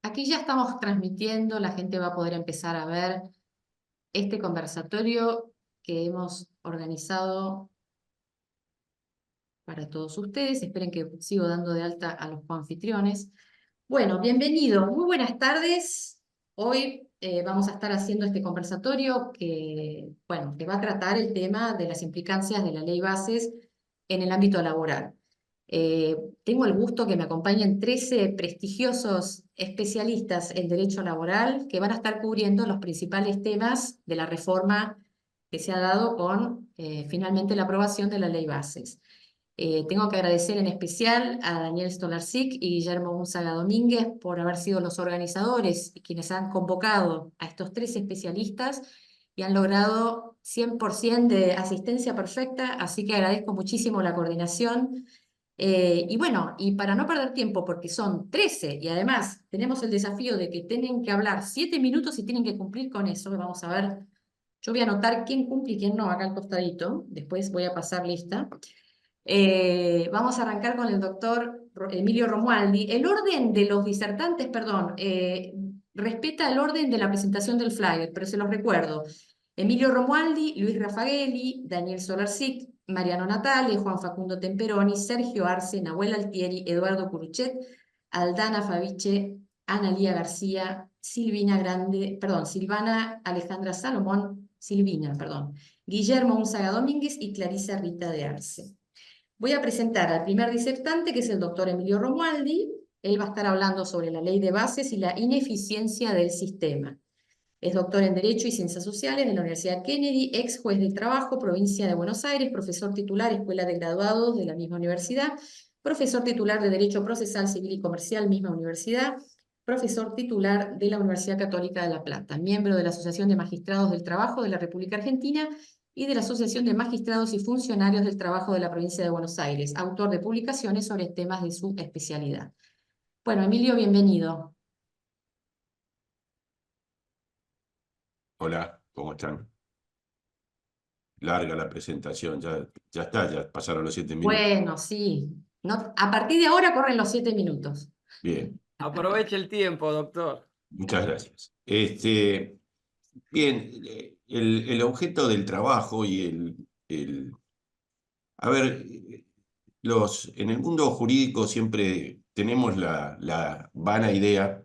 Aquí ya estamos transmitiendo, la gente va a poder empezar a ver este conversatorio que hemos organizado para todos ustedes. Esperen que sigo dando de alta a los coanfitriones. Bueno, bienvenido, muy buenas tardes. Hoy vamos a estar haciendo este conversatorio que va a tratar el tema de las implicancias de la Ley Bases en el ámbito laboral. Tengo el gusto que me acompañen 13 prestigiosos especialistas en derecho laboral que van a estar cubriendo los principales temas de la reforma que se ha dado con finalmente la aprobación de la Ley Bases. Tengo que agradecer en especial a Daniel Stolarczyk y Guillermo Unzaga Domínguez por haber sido los organizadores y quienes han convocado a estos 13 especialistas y han logrado 100% de asistencia perfecta, así que agradezco muchísimo la coordinación. Y bueno, y para no perder tiempo, porque son 13 y además tenemos el desafío de que tienen que hablar 7 minutos y tienen que cumplir con eso, vamos a ver, yo voy a anotar quién cumple y quién no acá al costadito, después voy a pasar lista. Vamos a arrancar con el doctor Emilio Romualdi. El orden de los disertantes, perdón, respeta el orden de la presentación del flyer, pero se los recuerdo. Emilio Romualdi, Luis Raffagelli, Daniel Stolarczyk, Mariano Natale, Juan Facundo Temperoni, Sergio Arce, Nahuel Altieri, Eduardo Curuchet, Aldana Faviche, Analía García, Silvana Alejandra Salomón, Guillermo Unzaga Domínguez y Clarisa Rita de Arce. Voy a presentar al primer disertante, que es el doctor Emilio Romualdi. Él va a estar hablando sobre la ley de bases y la ineficiencia del sistema. Es doctor en Derecho y Ciencias Sociales de la Universidad Kennedy, ex juez del trabajo, provincia de Buenos Aires, profesor titular, Escuela de Graduados de la misma universidad, profesor titular de Derecho Procesal Civil y Comercial, misma universidad, profesor titular de la Universidad Católica de La Plata, miembro de la Asociación de Magistrados del Trabajo de la República Argentina y de la Asociación de Magistrados y Funcionarios del Trabajo de la provincia de Buenos Aires, autor de publicaciones sobre temas de su especialidad. Bueno, Emilio, bienvenido. Hola, ¿cómo están? Larga la presentación, ya está, ya pasaron los 7 minutos. Bueno, sí. No, a partir de ahora corren los 7 minutos. Bien, Aproveche el tiempo, doctor. muchas gracias. Bien, el objeto del trabajo y a ver, en el mundo jurídico siempre tenemos la vana idea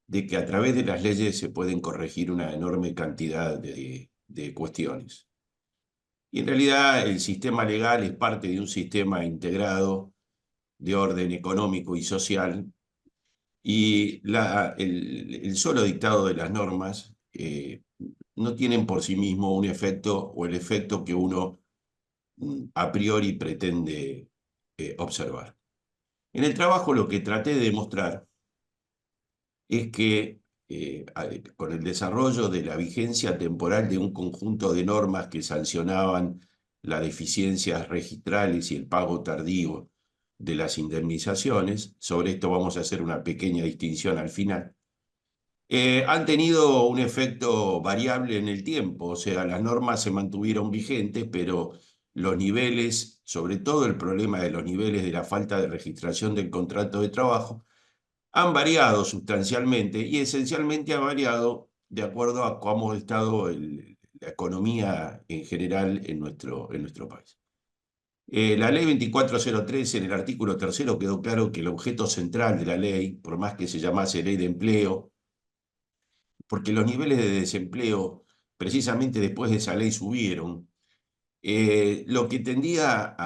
de que a través de las leyes se pueden corregir una enorme cantidad de cuestiones. Y en realidad el sistema legal es parte de un sistema integrado de orden económico y social, y el solo dictado de las normas no tienen por sí mismo un efecto o el efecto que uno a priori pretende observar. En el trabajo lo que traté de demostrar es que con el desarrollo de la vigencia temporal de un conjunto de normas que sancionaban las deficiencias registrales y el pago tardío de las indemnizaciones, sobre esto vamos a hacer una pequeña distinción al final, han tenido un efecto variable en el tiempo, o sea, las normas se mantuvieron vigentes, pero los niveles, sobre todo el problema de los niveles de la falta de registración del contrato de trabajo, han variado sustancialmente y esencialmente ha variado de acuerdo a cómo ha estado la economía en general en nuestro país. La ley 2403, en el artículo 3, quedó claro que el objeto central de la ley, por más que se llamase ley de empleo, porque los niveles de desempleo precisamente después de esa ley subieron, lo que tendía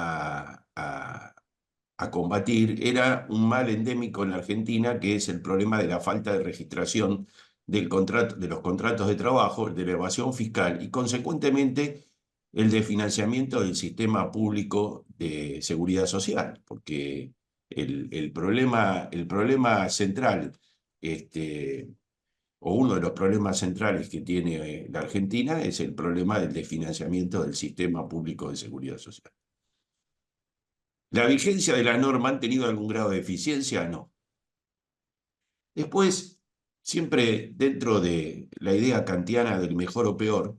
a combatir era un mal endémico en la Argentina, que es el problema de la falta de registración de los contratos de trabajo, de la evasión fiscal y, consecuentemente, el de financiamiento del sistema público de seguridad social, porque el problema central, o uno de los problemas centrales que tiene la Argentina es el problema del desfinanciamiento del sistema público de seguridad social. ¿La vigencia de la norma han tenido algún grado de eficiencia? No. Después, siempre dentro de la idea kantiana del mejor o peor,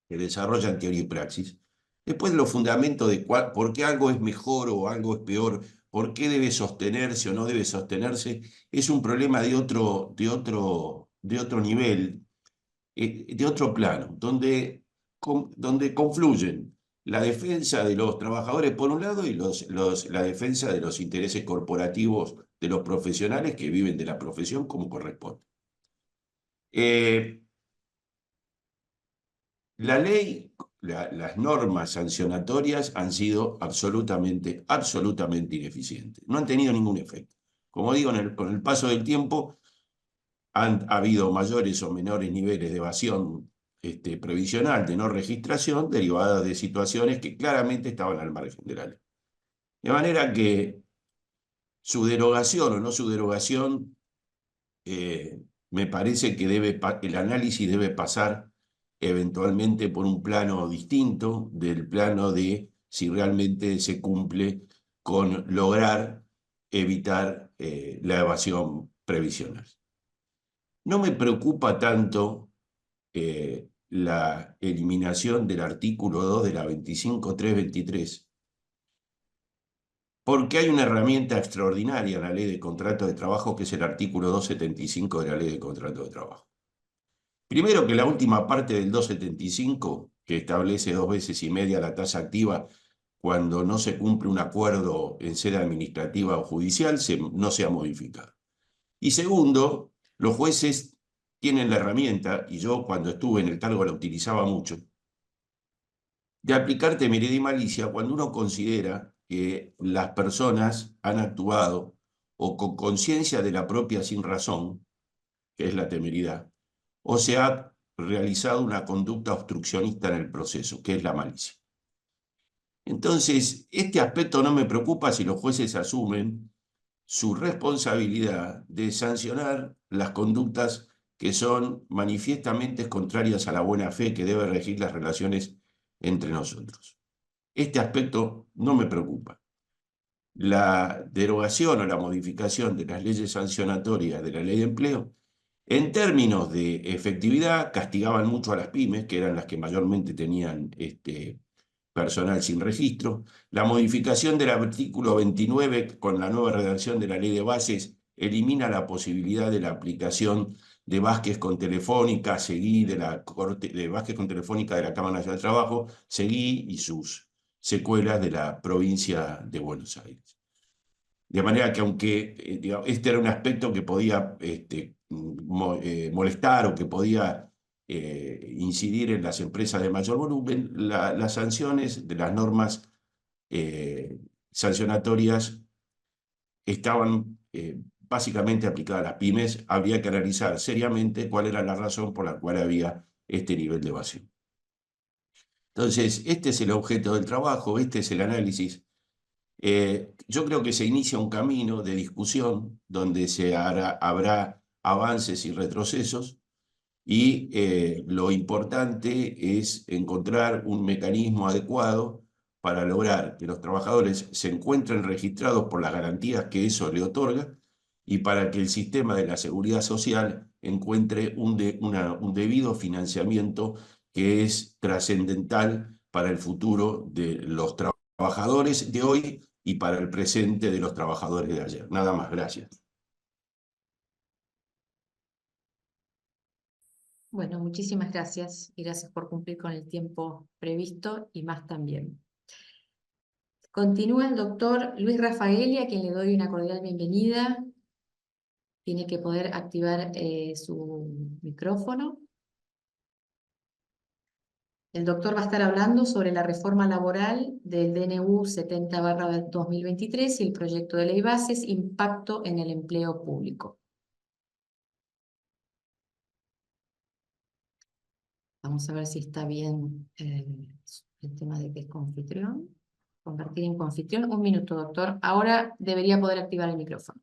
que desarrollan teoría y praxis, después de los fundamentos de por qué algo es mejor o algo es peor por qué debe sostenerse o no debe sostenerse, es un problema de otro nivel, de otro plano, donde confluyen la defensa de los trabajadores por un lado y la defensa de los intereses corporativos de los profesionales que viven de la profesión como corresponde. La ley, las normas sancionatorias han sido absolutamente ineficientes. No han tenido ningún efecto. Como digo, con el paso del tiempo han habido mayores o menores niveles de evasión previsional, de no registración, derivadas de situaciones que claramente estaban al margen de la ley. De manera que su derogación o no su derogación, me parece que el análisis debe pasar eventualmente por un plano distinto del plano de si realmente se cumple con lograr evitar la evasión previsional. No me preocupa tanto la eliminación del artículo 2 de la 25.323, porque hay una herramienta extraordinaria en la Ley de Contrato de Trabajo, que es el artículo 275 de la Ley de Contrato de Trabajo. Primero, que la última parte del 275, que establece 2,5 veces la tasa activa cuando no se cumple un acuerdo en sede administrativa o judicial, no se ha modificado. Y segundo, los jueces tienen la herramienta, y yo cuando estuve en el cargo la utilizaba mucho, de aplicar temeridad y malicia cuando uno considera que las personas han actuado o con conciencia de la propia sin razón, que es la temeridad, o se ha realizado una conducta obstruccionista en el proceso, que es la malicia. Entonces, este aspecto no me preocupa si los jueces asumen su responsabilidad de sancionar las conductas que son manifiestamente contrarias a la buena fe que debe regir las relaciones entre nosotros. Este aspecto no me preocupa. La derogación o la modificación de las leyes sancionatorias de la ley de empleo, en términos de efectividad, castigaban mucho a las pymes, que eran las que mayormente tenían personal sin registro. La modificación del artículo 29 con la nueva redacción de la ley de bases elimina la posibilidad de la aplicación de Vázquez con Telefónica, de Vázquez con Telefónica de la Cámara Nacional del Trabajo, Seguí y sus secuelas de la provincia de Buenos Aires. De manera que aunque digamos, este era un aspecto que podía molestar o que podía incidir en las empresas de mayor volumen, las sanciones de las normas sancionatorias estaban básicamente aplicadas a las pymes. Habría que analizar seriamente cuál era la razón por la cual había este nivel de evasión. Entonces, este es el objeto del trabajo, este es el análisis. Yo creo que se inicia un camino de discusión donde habrá avances y retrocesos, y lo importante es encontrar un mecanismo adecuado para lograr que los trabajadores se encuentren registrados por las garantías que eso le otorga y para que el sistema de la seguridad social encuentre un debido financiamiento que es trascendental para el futuro de los trabajadores de hoy y para el presente de los trabajadores de ayer. Nada más, gracias. Bueno, muchísimas gracias y gracias por cumplir con el tiempo previsto y más también. Continúa el doctor Luis Rafaeli, a quien le doy una cordial bienvenida. Tiene que poder activar su micrófono. El doctor va a estar hablando sobre la reforma laboral del DNU 70/2023 y el proyecto de ley bases, impacto en el empleo público. Vamos a ver si está bien el tema de que es confitrión. Convertir en confitrión. Un minuto, doctor. Ahora debería poder activar el micrófono.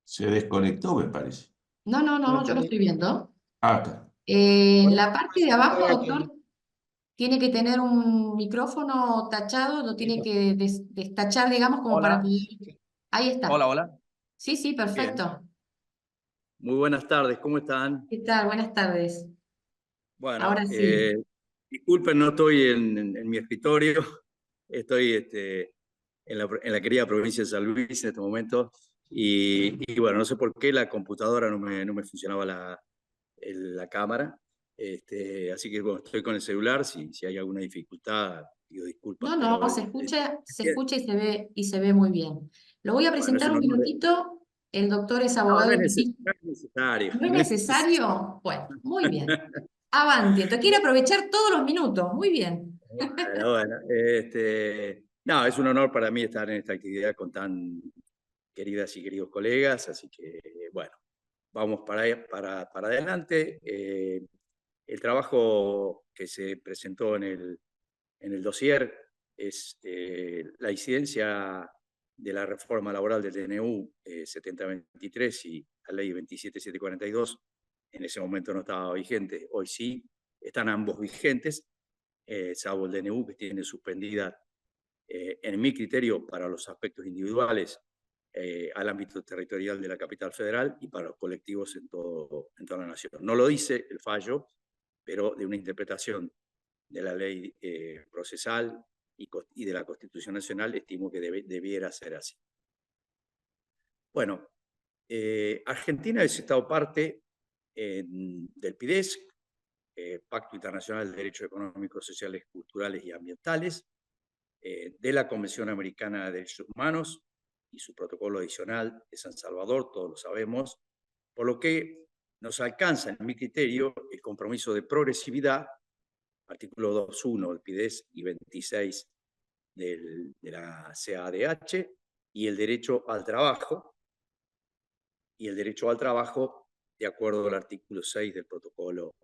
Se desconectó, me parece. No, no, No no, yo está lo ni- estoy viendo. Acá. Bueno, La parte de abajo, todavía que doctor, tiene que tener un micrófono tachado, lo tiene que destachar, digamos, como para Hola. poder... Ahí está. Hola, hola. Sí, sí, Bien, perfecto. muy buenas tardes, ¿cómo están? ¿Qué tal? Buenas tardes. Bueno, Ahora sí. disculpen, no estoy en mi escritorio, estoy en la querida provincia de San Luis en este momento, y bueno, no sé por qué la computadora no me funcionaba la cámara, así que bueno, estoy con el celular, si hay alguna dificultad, pido disculpas, No, no, pero se escucha y se ve muy bien. Lo voy a bueno, es presentar un un honor. minutito. El doctor es No, abogado de... no es necesario, ¿No es no es necesario. necesario? Bueno, muy bien. Avanti. Entonces quiere aprovechar todos los minutos. Muy bien. Bueno, no, es un honor para mí estar en esta actividad con tan queridas y queridos colegas, así que, bueno, vamos para adelante. El trabajo que se presentó en el dossier es la incidencia de la reforma laboral del DNU 7023 y la ley 27742. En ese momento no estaba vigente, hoy sí, están ambos vigentes, salvo el DNU que tiene suspendida, en mi criterio, para los aspectos individuales, al ámbito territorial de la capital federal y para los colectivos en toda la nación. No lo dice el fallo, pero de una interpretación de la ley procesal y de la Constitución Nacional, estimo que debiera ser así. Bueno, Argentina es Estado parte del PIDES, Pacto Internacional de Derechos Económicos, Sociales, Culturales y Ambientales, de la Convención Americana de Derechos Humanos y su protocolo adicional de San Salvador, todos lo sabemos, por lo que nos alcanza, en mi criterio, el compromiso de progresividad, artículo 2.1 del PIDES y 26 de la CADH, y el derecho al trabajo, de acuerdo al artículo 6 del protocolo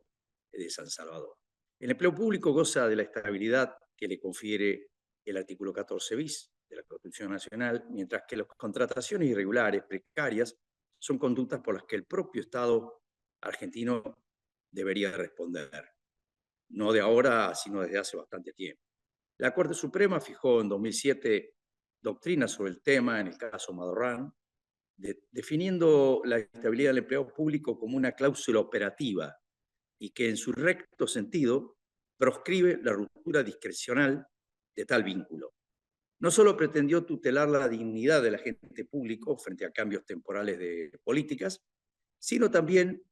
de San Salvador. El empleo público goza de la estabilidad que le confiere el artículo 14 bis de la Constitución Nacional, mientras que las contrataciones irregulares, precarias, son conductas por las que el propio Estado argentino debería responder, no de ahora, sino desde hace bastante tiempo. La Corte Suprema fijó en 2007 doctrina sobre el tema en el caso Madorrán, definiendo la estabilidad del empleo público como una cláusula operativa y que en su recto sentido proscribe la ruptura discrecional de tal vínculo. No solo pretendió tutelar la dignidad del agente público frente a cambios temporales de políticas, sino también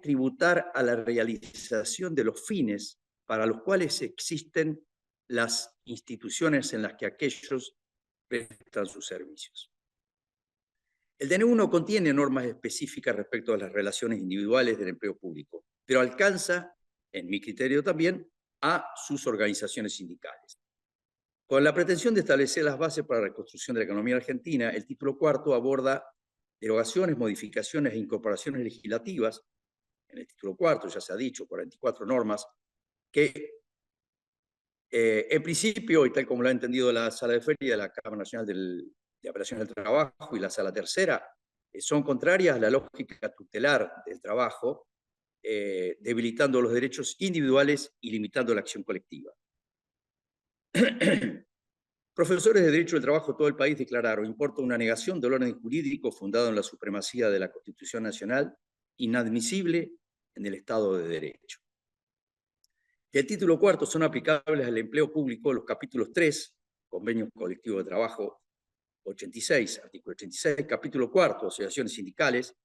tributar a la realización de los fines para los cuales existen las instituciones en las que aquellos prestan sus servicios. El DNU no contiene normas específicas respecto a las relaciones individuales del empleo público, pero alcanza, en mi criterio también, a sus organizaciones sindicales. Con la pretensión de establecer las bases para la reconstrucción de la economía argentina, el título cuarto aborda derogaciones, modificaciones e incorporaciones legislativas. En el título cuarto, ya se ha dicho, 44 normas, que en principio, y tal como lo ha entendido la Sala de Feria de la Cámara Nacional de Apelación del Trabajo y la Sala Tercera, son contrarias a la lógica tutelar del trabajo, debilitando los derechos individuales y limitando la acción colectiva. Profesores de Derecho del Trabajo de todo el país declararon: importa una negación del orden jurídico fundado en la supremacía de la Constitución Nacional, inadmisible en el Estado de Derecho. El título cuarto son aplicables al empleo público los capítulos 3, Convenio Colectivo de Trabajo 86, artículo 86, capítulo cuarto, Asociaciones Sindicales,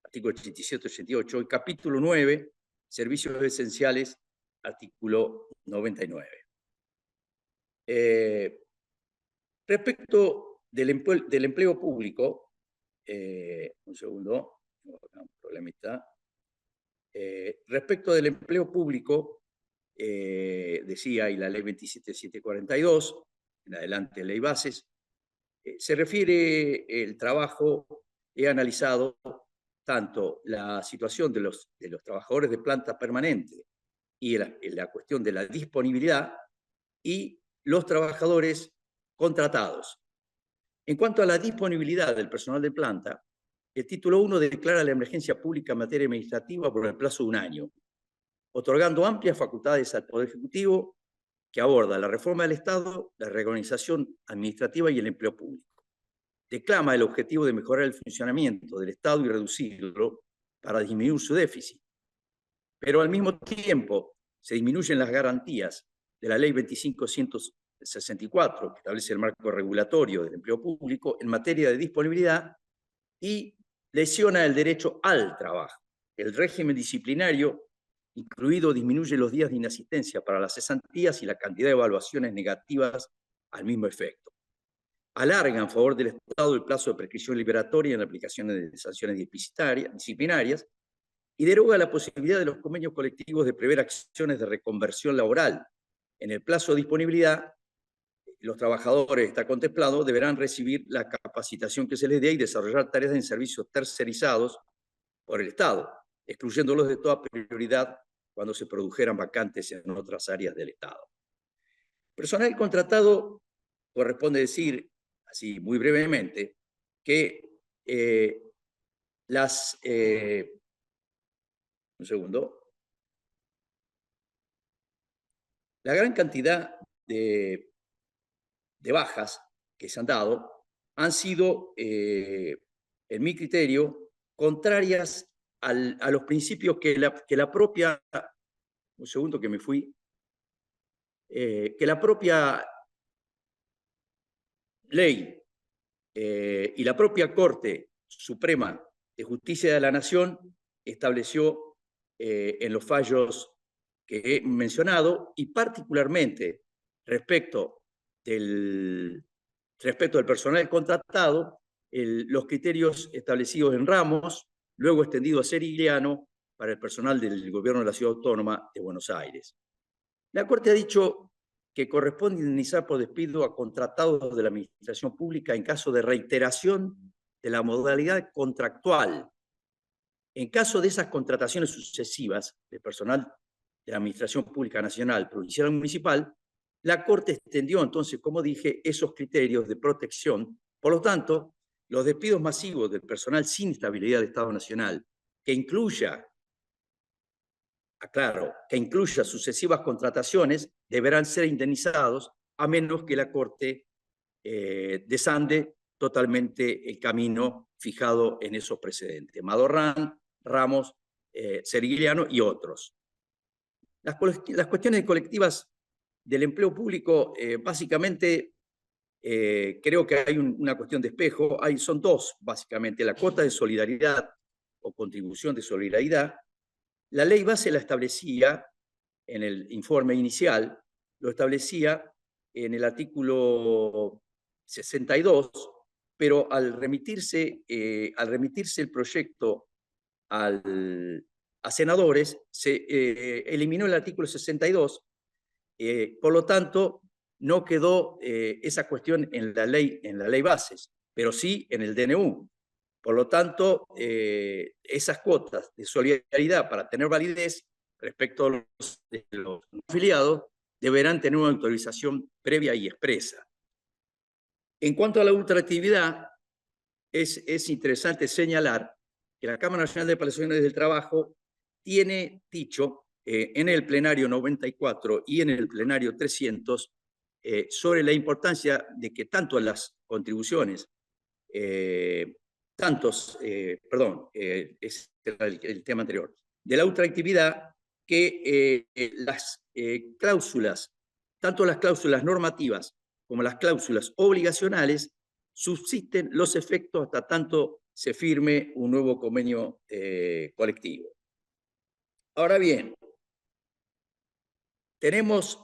artículo 87-88, y capítulo 9, Servicios Esenciales, artículo 99. Respecto del empleo público, un segundo, un problemita. Respecto del empleo público, decía, y la ley 27742, en adelante ley bases, se refiere el trabajo, he analizado tanto la situación de los trabajadores de planta permanente y la cuestión de la disponibilidad y los trabajadores contratados. En cuanto a la disponibilidad del personal de planta, el título 1 declara la emergencia pública en materia administrativa por el plazo de un año, otorgando amplias facultades al Poder Ejecutivo que aborda la reforma del Estado, la reorganización administrativa y el empleo público. declama el objetivo de mejorar el funcionamiento del Estado y reducirlo para disminuir su déficit. Pero al mismo tiempo se disminuyen las garantías de la Ley 2564, que establece el marco regulatorio del empleo público en materia de disponibilidad, y lesiona el derecho al trabajo. El régimen disciplinario incluido disminuye los días de inasistencia para las cesantías y la cantidad de evaluaciones negativas al mismo efecto. Alarga en favor del Estado el plazo de prescripción liberatoria en la aplicación de sanciones disciplinarias y deroga la posibilidad de los convenios colectivos de prever acciones de reconversión laboral. En el plazo de disponibilidad, los trabajadores, está contemplado, deberán recibir la capacitación que se les dé y desarrollar tareas en servicios tercerizados por el Estado, excluyéndolos de toda prioridad cuando se produjeran vacantes en otras áreas del Estado. Personal contratado corresponde decir, así muy brevemente, que la gran cantidad de bajas que se han dado han sido, en mi criterio, contrarias a los principios que la propia, un segundo que me fui, que la propia ley y la propia Corte Suprema de Justicia de la Nación estableció en los fallos que he mencionado y particularmente respecto del personal contratado, los criterios establecidos en Ramos, luego extendido a Serigliano para el personal del Gobierno de la Ciudad Autónoma de Buenos Aires. La Corte ha dicho que corresponde indemnizar por despido a contratados de la Administración Pública en caso de reiteración de la modalidad contractual. En caso de esas contrataciones sucesivas de personal de la Administración Pública Nacional, Provincial o Municipal, la Corte extendió entonces, como dije, esos criterios de protección. Por lo tanto, los despidos masivos del personal sin estabilidad de Estado Nacional, que incluya sucesivas contrataciones, deberán ser indemnizados a menos que la Corte desande totalmente el camino fijado en esos precedentes. Madorrán, Ramos, Serigliano y otros. Las cuestiones colectivas del empleo público, básicamente, creo que hay una cuestión de espejo. Son dos, básicamente, la cuota de solidaridad o contribución de solidaridad. La ley base la establecía en el informe inicial, lo establecía en el artículo 62, pero al remitirse el proyecto a senadores, se eliminó el artículo 62, por lo tanto, no quedó esa cuestión en la ley bases, pero sí en el DNU. Por lo tanto, esas cuotas de solidaridad para tener validez respecto a los afiliados deberán tener una autorización previa y expresa. En cuanto a la ultraactividad, es interesante señalar que la Cámara Nacional de Prestaciones del Trabajo tiene dicho en el plenario 94 y en el plenario 300 sobre la importancia de que tanto las contribuciones, es el tema anterior, de la ultraactividad, que las cláusulas, tanto las cláusulas normativas como las cláusulas obligacionales, subsisten los efectos hasta tanto se firme un nuevo convenio colectivo. Ahora bien, tenemos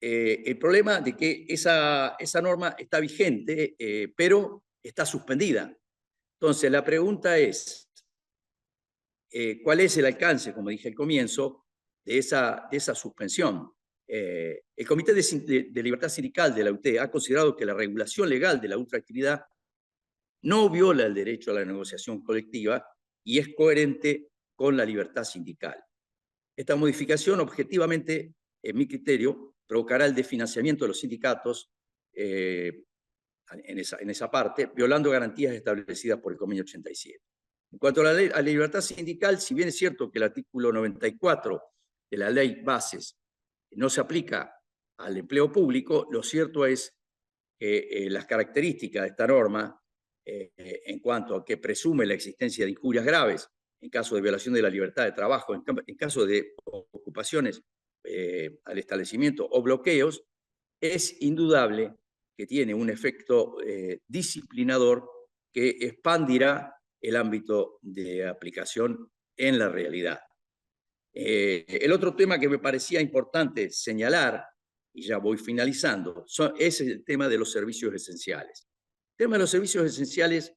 el problema de que esa norma está vigente, pero está suspendida. Entonces, la pregunta es, ¿cuál es el alcance, como dije al comienzo, de esa suspensión? El Comité de Libertad Sindical de la UT ha considerado que la regulación legal de la ultraactividad no viola el derecho a la negociación colectiva y es coherente con la libertad sindical. Esta modificación, objetivamente, en mi criterio, provocará el desfinanciamiento de los sindicatos en esa parte, violando garantías establecidas por el Convenio 87. En cuanto a la libertad sindical, si bien es cierto que el artículo 94 de la ley bases no se aplica al empleo público, lo cierto es que las características de esta norma en cuanto a que presume la existencia de injurias graves en caso de violación de la libertad de trabajo, en caso de ocupaciones al establecimiento o bloqueos, es indudable que tiene un efecto disciplinador que expandirá el ámbito de aplicación en la realidad. El otro tema que me parecía importante señalar, y ya voy finalizando, es el tema de los servicios esenciales. El tema de los servicios esenciales,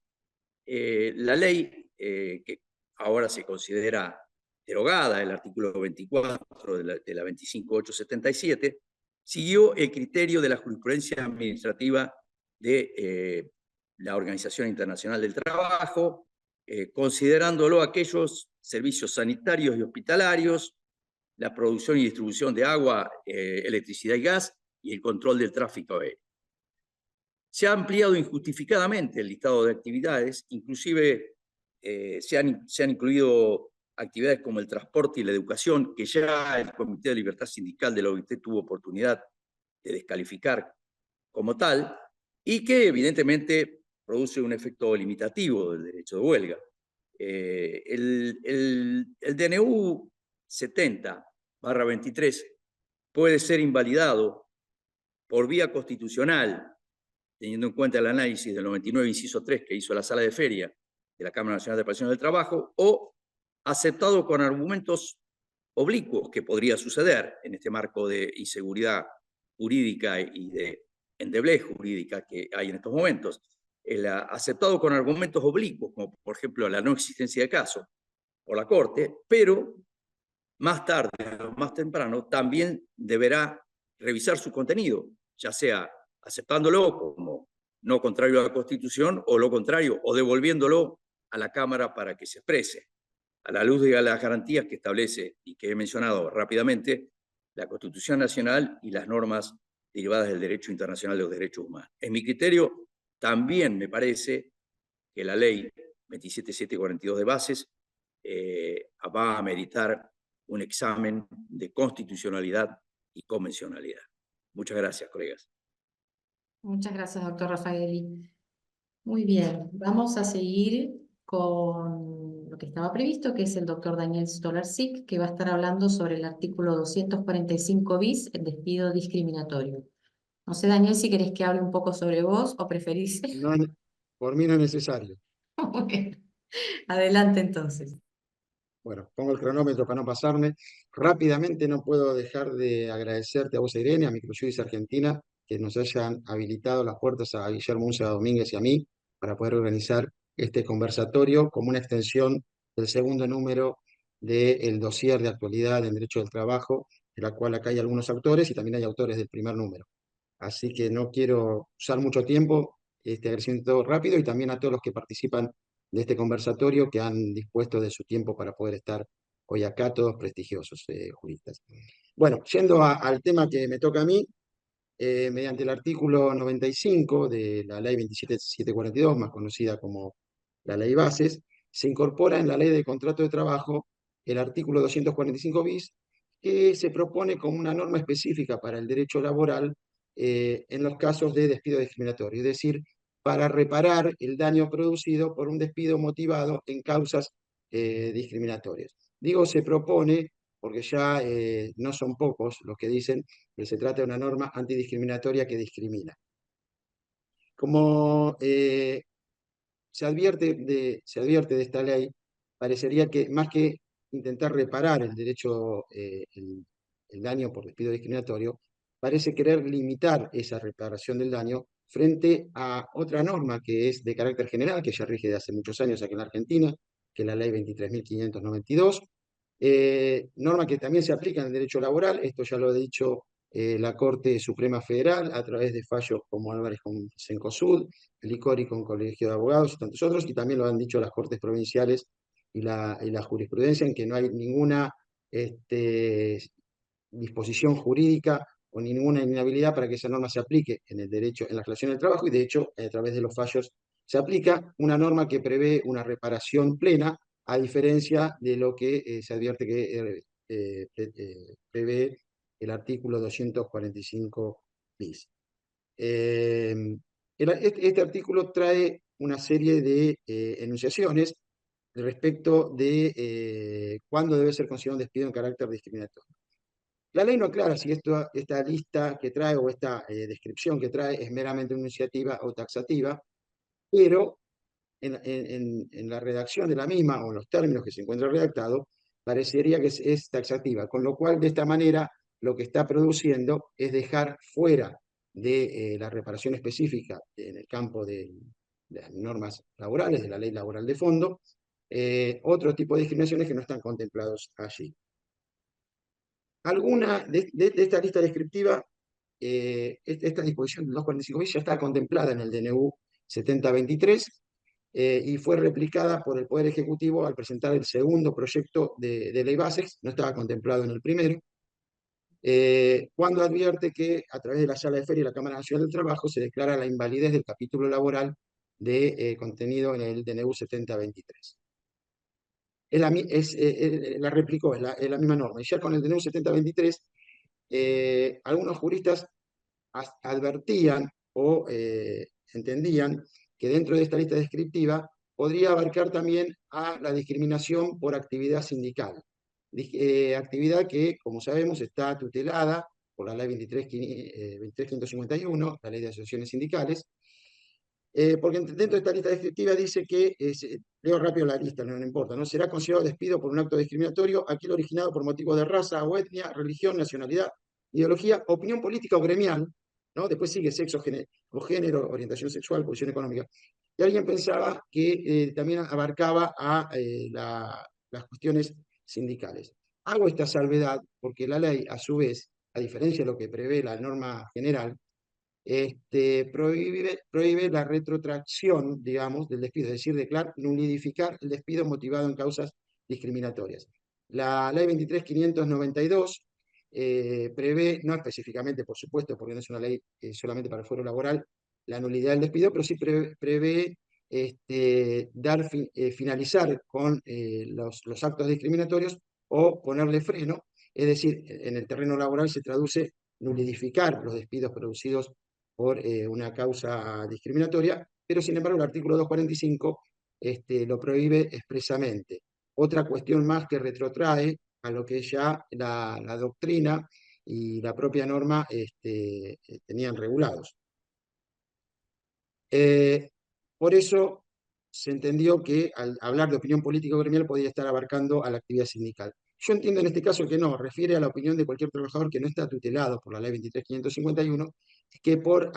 la ley que ahora se considera derogada, el artículo 24 de la 25877, siguió el criterio de la jurisprudencia administrativa de la Organización Internacional del Trabajo, considerándolo aquellos servicios sanitarios y hospitalarios, la producción y distribución de agua, electricidad y gas y el control del tráfico aéreo. Se ha ampliado injustificadamente el listado de actividades, inclusive se han incluido actividades como el transporte y la educación, que ya el Comité de Libertad Sindical de la OIT tuvo oportunidad de descalificar como tal, y que evidentemente produce un efecto limitativo del derecho de huelga. El DNU 70/23 puede ser invalidado por vía constitucional, teniendo en cuenta el análisis del 99, inciso 3, que hizo la Sala de Feria de la Cámara Nacional de Preparación del Trabajo, o aceptado con argumentos oblicuos, que podría suceder en este marco de inseguridad jurídica y de endeblez jurídica que hay en estos momentos. Aceptado con argumentos oblicuos, como por ejemplo la no existencia de caso por la Corte, pero más tarde o más temprano también deberá revisar su contenido, ya sea aceptándolo como no contrario a la Constitución o lo contrario, o devolviéndolo a la Cámara para que se exprese, a la luz de las garantías que establece y que he mencionado rápidamente la Constitución Nacional y las normas derivadas del derecho internacional de los derechos humanos. En mi criterio, también me parece que la ley 27742 de bases va a meritar un examen de constitucionalidad y convencionalidad. Muchas gracias, colegas. Muchas gracias, doctor Rafaeli. Muy bien, vamos a seguir con lo que estaba previsto, que es el doctor Daniel Stolarczyk, que va a estar hablando sobre el artículo 245 bis, el despido discriminatorio. No sé, Daniel, si querés que hable un poco sobre vos o preferís. No, por mí no es necesario. Muy bien. Adelante entonces. Bueno, pongo el cronómetro para no pasarme. Rápidamente no puedo dejar de agradecerte a vos, Irene, a Microjudice Argentina, que nos hayan habilitado las puertas a Guillermo Únceda Domínguez y a mí para poder organizar este conversatorio como una extensión del segundo número del dossier de actualidad en Derecho del Trabajo, de la cual acá hay algunos autores y también hay autores del primer número. Así que no quiero usar mucho tiempo, este agradecimiento rápido, y también a todos los que participan de este conversatorio, que han dispuesto de su tiempo para poder estar hoy acá, todos prestigiosos juristas. Bueno, yendo al tema que me toca a mí, mediante el artículo 95 de la ley 27742, más conocida como la ley Bases, se incorpora en la ley de contrato de trabajo el artículo 245 bis, que se propone como una norma específica para el derecho laboral en los casos de despido discriminatorio, es decir, para reparar el daño producido por un despido motivado en causas discriminatorias. Digo, se propone porque ya no son pocos los que dicen que se trata de una norma antidiscriminatoria que discrimina. Como se advierte de esta ley, parecería que más que intentar reparar el derecho, el daño por despido discriminatorio, parece querer limitar esa reparación del daño frente a otra norma que es de carácter general, que ya rige de hace muchos años aquí en la Argentina, que es la ley 23.592, norma que también se aplica en el derecho laboral. Esto ya lo ha dicho la Corte Suprema Federal a través de fallos como Álvarez con Cencosud, Licori con Colegio de Abogados y tantos otros, y también lo han dicho las Cortes Provinciales y la jurisprudencia, en que no hay ninguna disposición jurídica o ninguna inhabilidad para que esa norma se aplique en el derecho, en la relación del trabajo, y de hecho, a través de los fallos se aplica una norma que prevé una reparación plena, a diferencia de lo que se advierte que prevé el artículo 245 bis. Este artículo trae una serie de enunciaciones respecto de cuándo debe ser considerado un despido en carácter discriminatorio. La ley no aclara si esta lista que trae o esta descripción que trae es meramente enunciativa o taxativa, pero en la redacción de la misma o en los términos que se encuentra redactado, parecería que es taxativa, con lo cual de esta manera lo que está produciendo es dejar fuera de la reparación específica en el campo de las normas laborales, de la ley laboral de fondo, otro tipo de discriminaciones que no están contemplados allí. Alguna de esta lista descriptiva, esta disposición del 245 bis ya está contemplada en el DNU 7023 y fue replicada por el Poder Ejecutivo al presentar el segundo proyecto de ley BASEX, no estaba contemplado en el primero, cuando advierte que a través de la Sala de Feria y la Cámara Nacional del Trabajo se declara la invalidez del capítulo laboral de contenido en el DNU 7023. La replicó, es la misma norma. Y ya con el DNU 7023, algunos juristas advertían o entendían que dentro de esta lista descriptiva podría abarcar también a la discriminación por actividad sindical. Actividad que, como sabemos, está tutelada por la ley 23.551, la ley de asociaciones sindicales, porque dentro de esta lista descriptiva dice que, leo rápido la lista, no importa, ¿no? Será considerado despido por un acto discriminatorio aquel originado por motivos de raza o etnia, religión, nacionalidad, ideología, opinión política o gremial, ¿no? Después sigue sexo o género, orientación sexual, posición económica. Y alguien pensaba que también abarcaba a las cuestiones sindicales. Hago esta salvedad porque la ley, a su vez, a diferencia de lo que prevé la norma general, prohíbe la retrotracción, digamos, del despido, es decir, nulidificar el despido motivado en causas discriminatorias. La ley 23.592 prevé, no específicamente, por supuesto, porque no es una ley solamente para el fuero laboral, la nulidad del despido, pero sí prevé finalizar con los actos discriminatorios o ponerle freno, es decir, en el terreno laboral se traduce nulidificar los despidos producidos por una causa discriminatoria, pero sin embargo el artículo 245 lo prohíbe expresamente. Otra cuestión más que retrotrae a lo que ya la doctrina y la propia norma tenían regulados. Por eso se entendió que al hablar de opinión política o gremial podía estar abarcando a la actividad sindical. Yo entiendo en este caso que no, refiere a la opinión de cualquier trabajador que no está tutelado por la ley 23.551, que por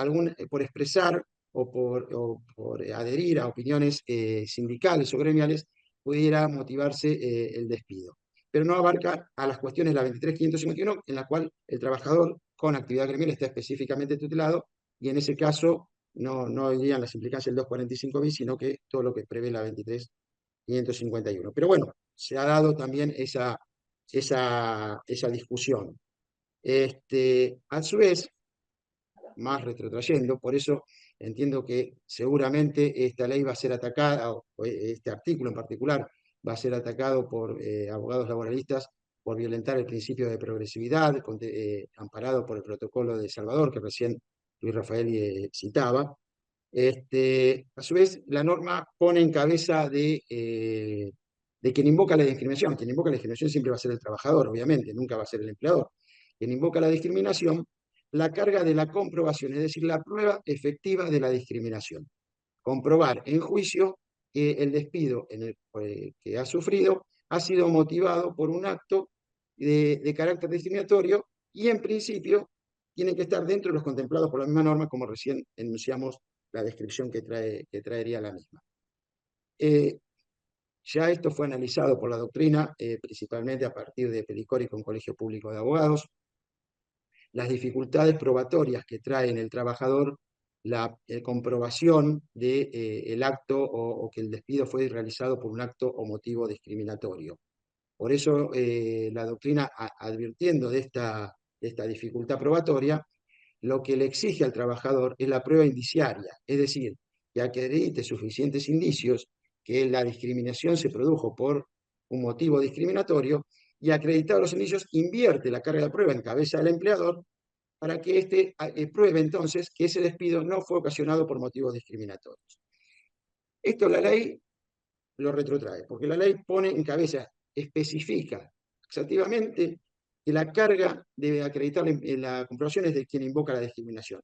expresar o por adherir a opiniones sindicales o gremiales pudiera motivarse el despido. Pero no abarca a las cuestiones de la 23.551, en la cual el trabajador con actividad gremial está específicamente tutelado, y en ese caso no irían las implicancias del 245 bis, sino que todo lo que prevé la 23.551. Pero bueno, se ha dado también esa discusión. A su vez, más retrotrayendo, por eso entiendo que seguramente esta ley va a ser atacada, o este artículo en particular, va a ser atacado por abogados laboralistas por violentar el principio de progresividad, amparado por el protocolo de Salvador, que recién Luis Rafael citaba. A su vez, la norma pone en cabeza de quien invoca la discriminación. Quien invoca la discriminación siempre va a ser el trabajador, obviamente, nunca va a ser el empleador. Quien invoca la discriminación, la carga de la comprobación, es decir, la prueba efectiva de la discriminación. Comprobar en juicio que el despido que ha sufrido ha sido motivado por un acto de carácter discriminatorio y, en principio, tienen que estar dentro de los contemplados por la misma norma, como recién enunciamos la descripción que traería la misma. Ya esto fue analizado por la doctrina, principalmente a partir de Pelicori con Colegio Público de Abogados. Las dificultades probatorias que trae en el trabajador la comprobación del acto o que el despido fue realizado por un acto o motivo discriminatorio. Por eso la doctrina, advirtiendo de esta dificultad probatoria, lo que le exige al trabajador es la prueba indiciaria, es decir, que acredite suficientes indicios que la discriminación se produjo por un motivo discriminatorio, y acreditados los indicios invierte la carga de prueba en cabeza del empleador para que éste pruebe entonces que ese despido no fue ocasionado por motivos discriminatorios. Esto la ley lo retrotrae, porque la ley pone en cabeza, especifica exactamente que la carga debe acreditar la comprobación es de quien invoca la discriminación.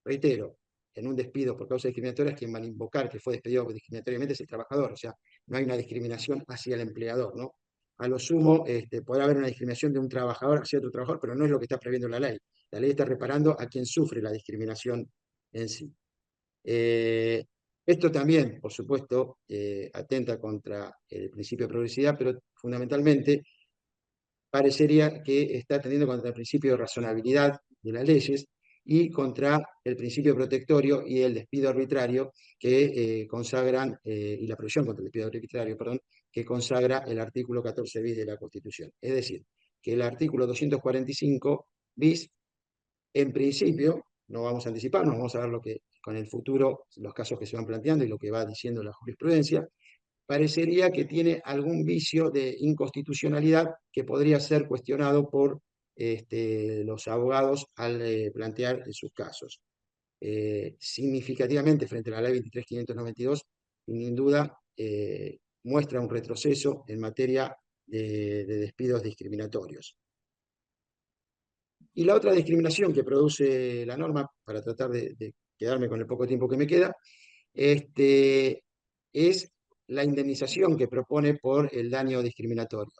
Reitero, en un despido por causa discriminatoria, quien va a invocar que fue despedido discriminatoriamente es el trabajador, o sea, no hay una discriminación hacia el empleador, ¿no? A lo sumo, podrá haber una discriminación de un trabajador hacia otro trabajador, pero no es lo que está previendo la ley. La ley está reparando a quien sufre la discriminación en sí. Esto también, por supuesto, atenta contra el principio de progresividad, pero fundamentalmente parecería que está atendiendo contra el principio de razonabilidad de las leyes y contra el principio protectorio y el despido arbitrario que consagran, y la prohibición contra el despido arbitrario, perdón, que consagra el artículo 14 bis de la Constitución. Es decir, que el artículo 245 bis, en principio, no vamos a anticiparnos, vamos a ver lo que con el futuro, los casos que se van planteando y lo que va diciendo la jurisprudencia, parecería que tiene algún vicio de inconstitucionalidad que podría ser cuestionado por los abogados al plantear sus casos. Significativamente frente a la ley 23.592, sin duda muestra un retroceso en materia de despidos discriminatorios. Y la otra discriminación que produce la norma, para tratar de quedarme con el poco tiempo que me queda, es la indemnización que propone por el daño discriminatorio.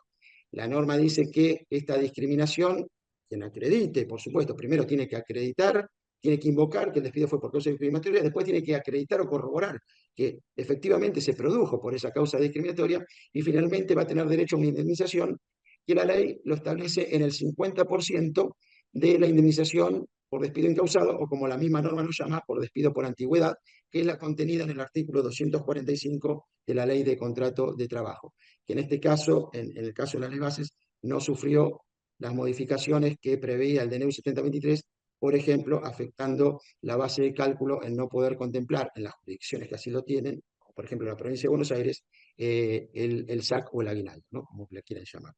La norma dice que esta discriminación, quien acredite, por supuesto, primero tiene que acreditar, tiene que invocar que el despido fue por causa discriminatoria, después tiene que acreditar o corroborar que efectivamente se produjo por esa causa discriminatoria y finalmente va a tener derecho a una indemnización que la ley lo establece en el 50% de la indemnización por despido incausado, o como la misma norma lo llama, por despido por antigüedad, que es la contenida en el artículo 245 de la Ley de Contrato de Trabajo, que en este caso, en el caso de las leyes bases, no sufrió las modificaciones que preveía el DNU 7023, por ejemplo, afectando la base de cálculo en no poder contemplar en las jurisdicciones que así lo tienen, por ejemplo, en la provincia de Buenos Aires, el SAC o el aguinaldo, ¿no? Como le quieran llamar.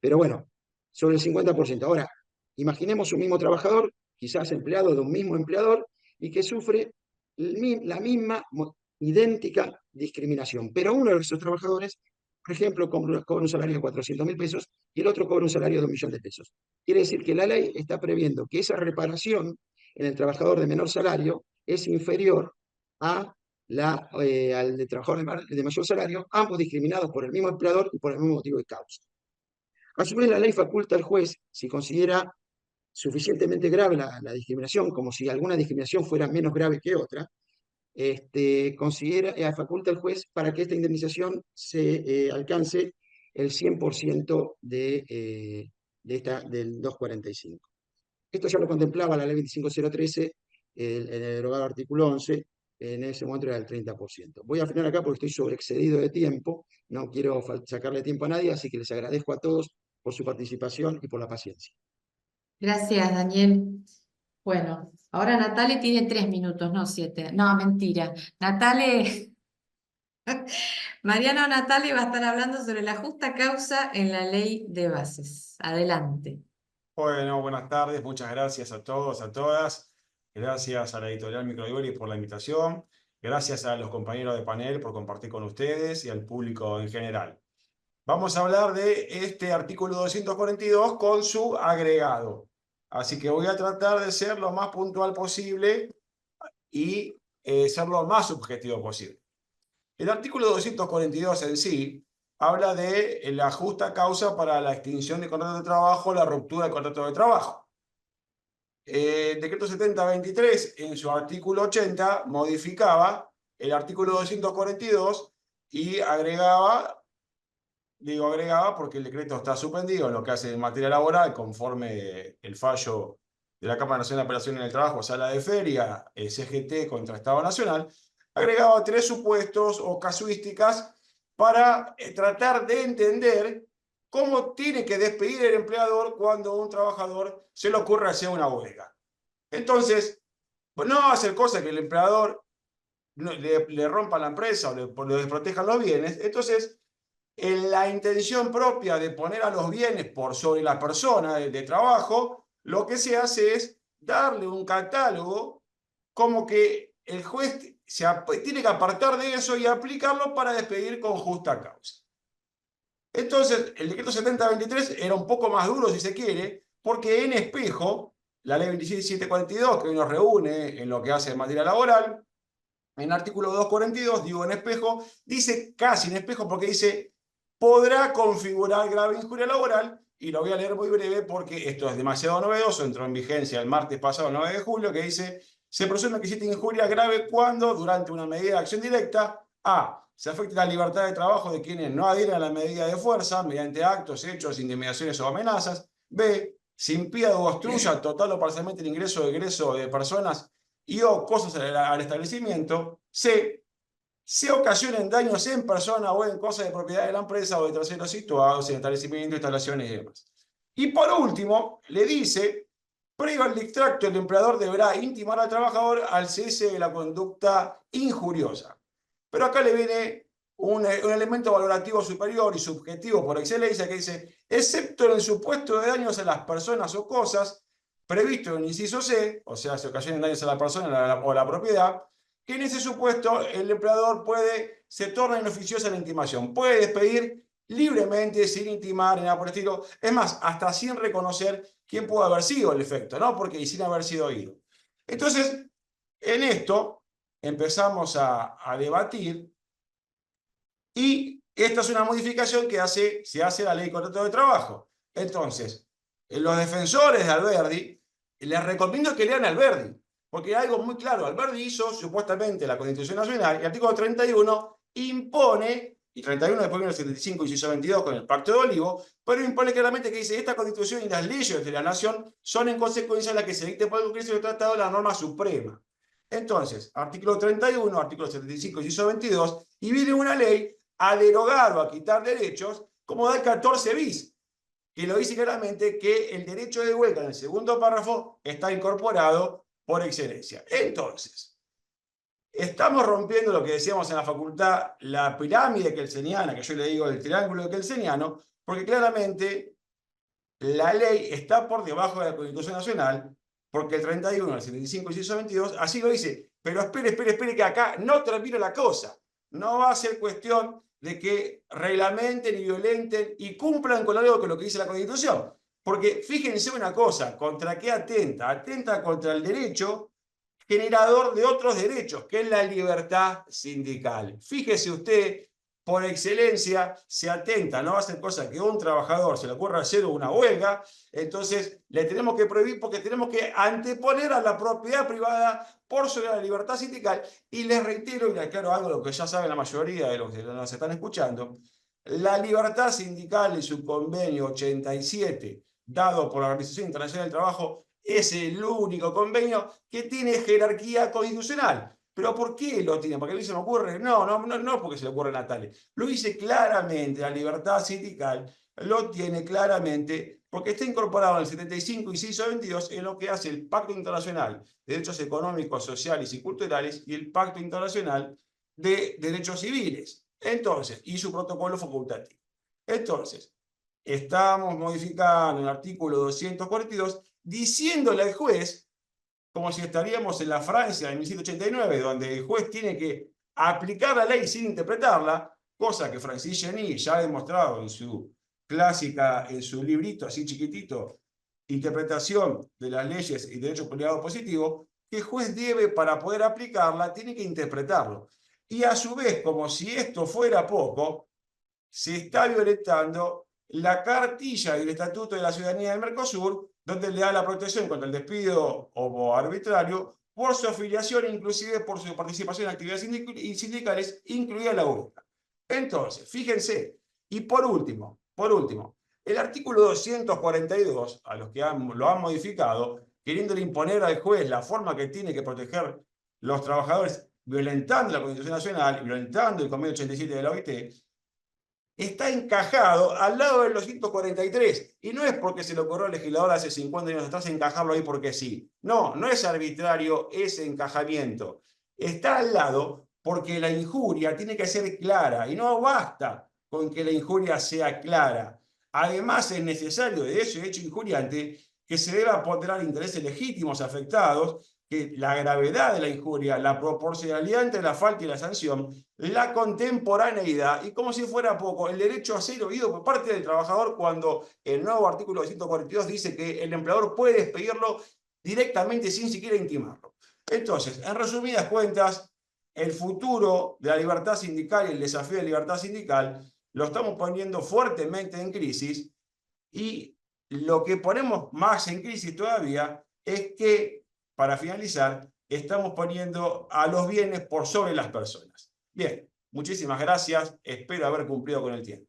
Pero bueno, sobre el 50%. Ahora, imaginemos un mismo trabajador, quizás empleado de un mismo empleador, y que sufre la misma, idéntica discriminación. Pero uno de esos trabajadores, por ejemplo, cobra un salario de 400.000 pesos y el otro cobra un salario de 1.000.000 de pesos. Quiere decir que la ley está previendo que esa reparación en el trabajador de menor salario es inferior a al de trabajador de mayor salario, ambos discriminados por el mismo empleador y por el mismo motivo de causa. A su vez, la ley faculta al juez, si considera suficientemente grave la discriminación, como si alguna discriminación fuera menos grave que otra, faculta al juez para que esta indemnización se alcance el 100% del 245. Esto ya lo contemplaba la ley 25013 en el derogado artículo 11, en ese momento era el 30%. Voy a frenar acá porque estoy sobreexcedido de tiempo, no quiero sacarle tiempo a nadie, así que les agradezco a todos por su participación y por la paciencia. Gracias, Daniel. Bueno, ahora Natale tiene 3 minutos, no 7. No, mentira. Natale, Mariano Natale va a estar hablando sobre la justa causa en la ley de bases. Adelante. Bueno, buenas tardes, muchas gracias a todos, a todas. Gracias a la editorial Microiberi por la invitación. Gracias a los compañeros de panel por compartir con ustedes y al público en general. Vamos a hablar de este artículo 242 con su agregado. Así que voy a tratar de ser lo más puntual posible y ser lo más subjetivo posible. El artículo 242 en sí habla de la justa causa para la extinción de contrato de trabajo, la ruptura del contrato de trabajo. El decreto 7023, en su artículo 80, modificaba el artículo 242 y agregaba, digo agregaba porque el decreto está suspendido en lo que hace en materia laboral, conforme el fallo de la Cámara Nacional de Apelación en el Trabajo, Sala de Feria, CGT contra Estado Nacional, agregaba 3 supuestos o casuísticas para tratar de entender cómo tiene que despedir el empleador cuando a un trabajador se le ocurre hacer una huelga. Entonces, pues no va a hacer cosa que el empleador le rompa la empresa o le desprotejan los bienes. Entonces, en la intención propia de poner a los bienes por sobre la persona de trabajo, lo que se hace es darle un catálogo como que el juez tiene que apartar de eso y aplicarlo para despedir con justa causa. Entonces, el decreto 7023 era un poco más duro, si se quiere, porque en espejo, la ley 27742, que hoy nos reúne en lo que hace en materia laboral, en el artículo 242, digo en espejo, dice casi en espejo porque dice podrá configurar grave injuria laboral, y lo voy a leer muy breve porque esto es demasiado novedoso, entró en vigencia el martes pasado, 9 de julio, que dice, se presume que existe injuria grave cuando, durante una medida de acción directa, a. Se afecte la libertad de trabajo de quienes no adhieren a la medida de fuerza mediante actos, hechos, intimidaciones o amenazas. B. Se impida o obstruya total o parcialmente el ingreso o egreso de personas y o cosas al establecimiento. C. Se ocasionen daños en persona o en cosas de propiedad de la empresa o de terceros situados en establecimientos, instalaciones y demás. Y por último, le dice, previo al extracto, el empleador deberá intimar al trabajador al cese de la conducta injuriosa. Pero acá le viene un elemento valorativo superior y subjetivo por excelencia que dice, excepto en el supuesto de daños a las personas o cosas, previsto en el inciso C, o sea, se ocasionen daños a la persona o a la propiedad, que en ese supuesto el empleador se torna inoficiosa la intimación, puede despedir libremente, sin intimar, ni nada por el estilo, es más, hasta sin reconocer quién pudo haber sido el efecto, ¿no? Porque sin haber sido oído. Entonces, en esto empezamos a debatir, y esta es una modificación que se hace a la ley de contrato de trabajo. Entonces, los defensores de Alberdi, les recomiendo que lean Alberdi, porque hay algo muy claro. Alberdi hizo supuestamente la Constitución Nacional, y el artículo 31 impone, y 31 después viene el 75 y 22 con el Pacto de Olivo, pero impone claramente que dice, esta Constitución y las leyes de la Nación son en consecuencia las que se dicten por el Congreso del Tratado de la norma suprema. Entonces, artículo 31, artículo 75 y 22, y viene una ley a derogar o a quitar derechos, como da el 14 bis, que lo dice claramente que el derecho de huelga en el segundo párrafo está incorporado por excelencia. Entonces, estamos rompiendo lo que decíamos en la facultad, la pirámide kelseniana, que yo le digo el triángulo kelseniano, porque claramente la ley está por debajo de la Constitución Nacional, porque el 31, el 75 y el 122 así lo dice. Pero espere, que acá no termina la cosa. No va a ser cuestión de que reglamenten y violenten y cumplan con algo que lo que dice la Constitución. Porque fíjense una cosa, ¿contra qué atenta? Atenta contra el derecho generador de otros derechos, que es la libertad sindical. Fíjese usted, por excelencia, se atenta, no va a ser cosa que a un trabajador se le ocurra hacer una huelga, entonces le tenemos que prohibir porque tenemos que anteponer a la propiedad privada por sobre la libertad sindical. Y les reitero y les aclaro algo, lo que ya saben la mayoría de los que nos están escuchando, la libertad sindical en su convenio 87, dado por la Organización Internacional del Trabajo, es el único convenio que tiene jerarquía constitucional. ¿Pero por qué lo tiene? ¿Por qué a mí se me ocurre? No porque se le ocurre a Natalia. Lo dice claramente, la libertad sindical lo tiene claramente porque está incorporado en el 75 y 622 en lo que hace el Pacto Internacional de Derechos Económicos, Sociales y Culturales y el Pacto Internacional de Derechos Civiles. Entonces, y su protocolo facultativo. Entonces, estamos modificando el artículo 242 diciéndole al juez, como si estaríamos en la Francia de 1789, donde el juez tiene que aplicar la ley sin interpretarla, cosa que Francis Geny ya ha demostrado en su clásica, en su librito así chiquitito, Interpretación de las leyes y derechos privados positivos, que el juez debe, para poder aplicarla, tiene que interpretarlo. Y a su vez, como si esto fuera poco, se está violentando la cartilla del Estatuto de la Ciudadanía del Mercosur, donde le da la protección contra el despido o arbitrario por su afiliación e inclusive por su participación en actividades sindicales, incluida la huelga. Entonces, fíjense, y por último, el artículo 242, a los que lo han modificado, queriéndole imponer al juez la forma que tiene que proteger los trabajadores, violentando la Constitución Nacional, violentando el Convenio 87 de la OIT, está encajado al lado del 243, y no es porque se le ocurrió al legislador hace 50 años atrás encajarlo ahí porque sí. No es arbitrario ese encajamiento. Está al lado porque la injuria tiene que ser clara, y no basta con que la injuria sea clara. Además es necesario de ese hecho injuriante que se deba ponderar intereses legítimos afectados que la gravedad de la injuria, la proporcionalidad entre la falta y la sanción, la contemporaneidad y, como si fuera poco, el derecho a ser oído por parte del trabajador cuando el nuevo artículo 142 dice que el empleador puede despedirlo directamente sin siquiera intimarlo. Entonces, en resumidas cuentas, el futuro de la libertad sindical y el desafío de la libertad sindical lo estamos poniendo fuertemente en crisis, y lo que ponemos más en crisis todavía es que, para finalizar, estamos poniendo a los bienes por sobre las personas. Bien, muchísimas gracias. Espero haber cumplido con el tiempo.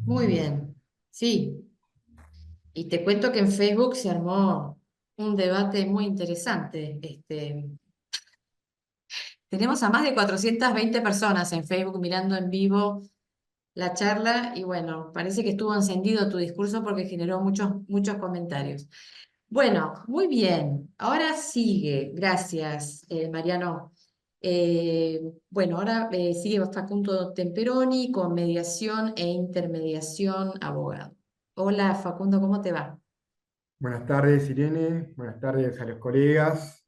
Muy bien, sí. Y te cuento que en Facebook se armó un debate muy interesante. Tenemos a más de 420 personas en Facebook mirando en vivo la charla y bueno, parece que estuvo encendido tu discurso porque generó muchos comentarios. Bueno, muy bien. Ahora sigue. Gracias, Mariano. Bueno, ahora sigue Facundo Temperoni con mediación e intermediación abogado. Hola, Facundo, ¿cómo te va? Buenas tardes, Irene. Buenas tardes a los colegas,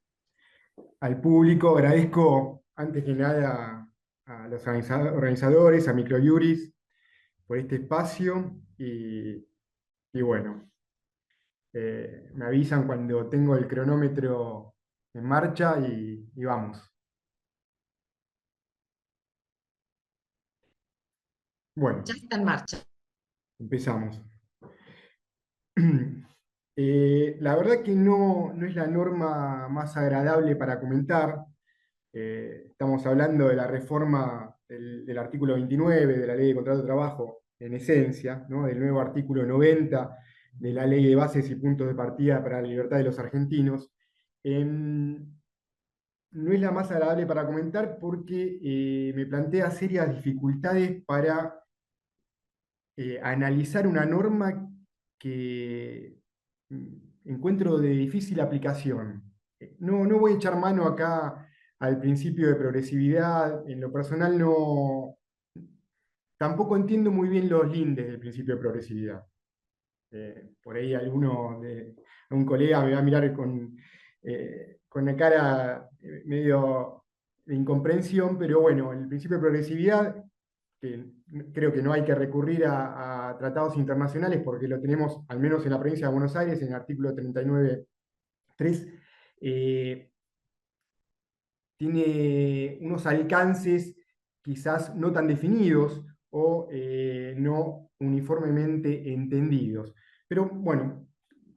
al público. Agradezco antes que nada a los organizadores, a Microjuris, por este espacio. Y bueno, me avisan cuando tengo el cronómetro en marcha y vamos. Bueno, Ya está en marcha. empezamos. La verdad que no es la norma más agradable para comentar. Estamos hablando de la reforma del artículo 29 de la Ley de Contrato de Trabajo, en esencia, ¿no? Del nuevo artículo 90 de la Ley de Bases y Puntos de Partida para la Libertad de los Argentinos. No es la más agradable para comentar porque me plantea serias dificultades para analizar una norma que encuentro de difícil aplicación. No voy a echar mano acá al principio de progresividad. En lo personal tampoco entiendo muy bien los lindes del principio de progresividad. Por ahí un colega me va a mirar con la cara medio de incomprensión, pero bueno, el principio de progresividad, que creo que no hay que recurrir a tratados internacionales porque lo tenemos, al menos en la provincia de Buenos Aires, en el artículo 39.3, tiene unos alcances quizás no tan definidos o no uniformemente entendidos. Pero bueno,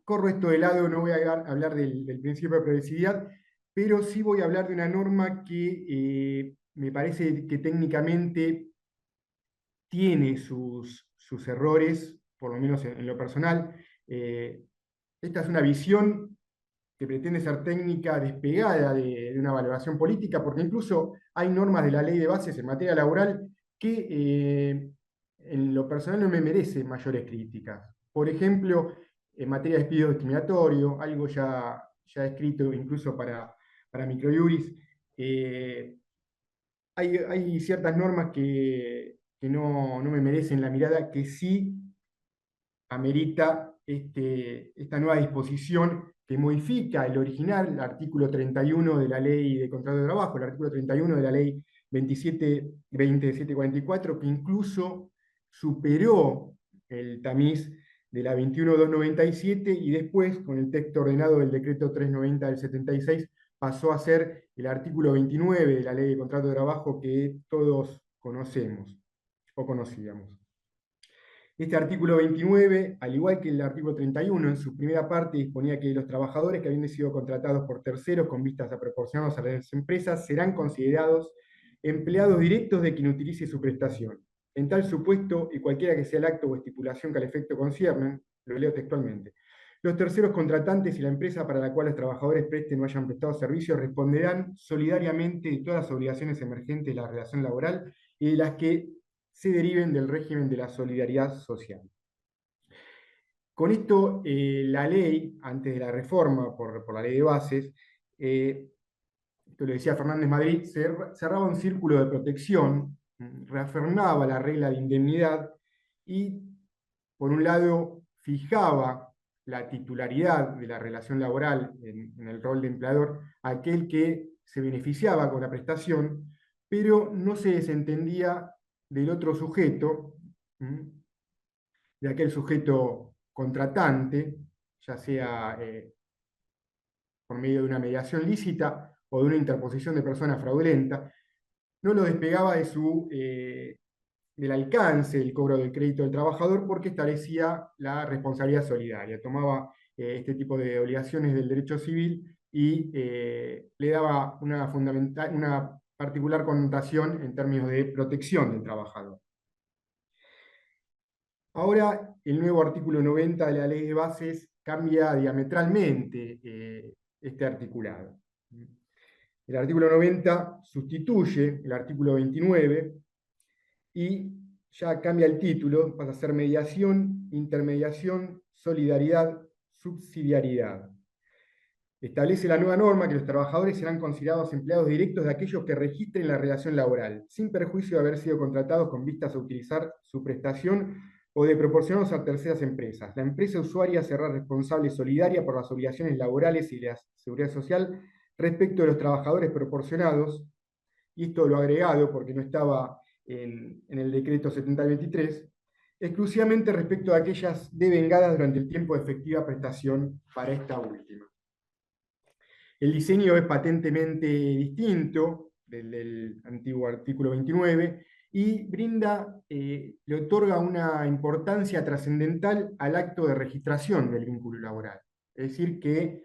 corro esto de lado, no voy a hablar del principio de progresividad, pero sí voy a hablar de una norma que me parece que técnicamente tiene sus errores, por lo menos en lo personal. Esta es una visión que pretende ser técnica despegada de una valoración política, porque incluso hay normas de la ley de bases en materia laboral que en lo personal no me merecen mayores críticas. Por ejemplo, en materia de despido discriminatorio, algo ya escrito incluso para Microjuris, hay ciertas normas que no me merecen la mirada, que sí amerita esta nueva disposición que modifica el original, el artículo 31 de la Ley de Contrato de Trabajo, el artículo 31 de la Ley 27.744, que incluso superó el tamiz de la 21.297 y después, con el texto ordenado del decreto 390 del 76, pasó a ser el artículo 29 de la Ley de Contrato de Trabajo que todos conocemos o conocíamos. Este artículo 29, al igual que el artículo 31, en su primera parte disponía que los trabajadores que habían sido contratados por terceros con vistas a proporcionarlos a las empresas serán considerados empleados directos de quien utilice su prestación. En tal supuesto, y cualquiera que sea el acto o estipulación que al efecto conciernen, lo leo textualmente, los terceros contratantes y la empresa para la cual los trabajadores presten o hayan prestado servicios responderán solidariamente de todas las obligaciones emergentes de la relación laboral y de las que se deriven del régimen de la solidaridad social. Con esto, la ley, antes de la reforma por la ley de bases, esto lo decía Fernández Madrid, cerraba un círculo de protección, reafirmaba la regla de indemnidad y, por un lado, fijaba la titularidad de la relación laboral en el rol de empleador a aquel que se beneficiaba con la prestación, pero no se desentendía del otro sujeto, de aquel sujeto contratante, ya sea por medio de una mediación lícita o de una interposición de persona fraudulenta, no lo despegaba del alcance del cobro del crédito del trabajador porque establecía la responsabilidad solidaria, tomaba este tipo de obligaciones del derecho civil y le daba una particular connotación en términos de protección del trabajador. Ahora, el nuevo artículo 90 de la Ley de Bases cambia diametralmente este articulado. El artículo 90 sustituye el artículo 29 y ya cambia el título, pasa a ser mediación, intermediación, solidaridad, subsidiariedad. Establece la nueva norma que los trabajadores serán considerados empleados directos de aquellos que registren la relación laboral, sin perjuicio de haber sido contratados con vistas a utilizar su prestación o de proporcionarlos a terceras empresas. La empresa usuaria será responsable solidaria por las obligaciones laborales y la seguridad social respecto de los trabajadores proporcionados, y esto lo agregado porque no estaba en el decreto 7023, exclusivamente respecto a aquellas devengadas durante el tiempo de efectiva prestación para esta última. El diseño es patentemente distinto del antiguo artículo 29 y le otorga una importancia trascendental al acto de registración del vínculo laboral. Es decir, que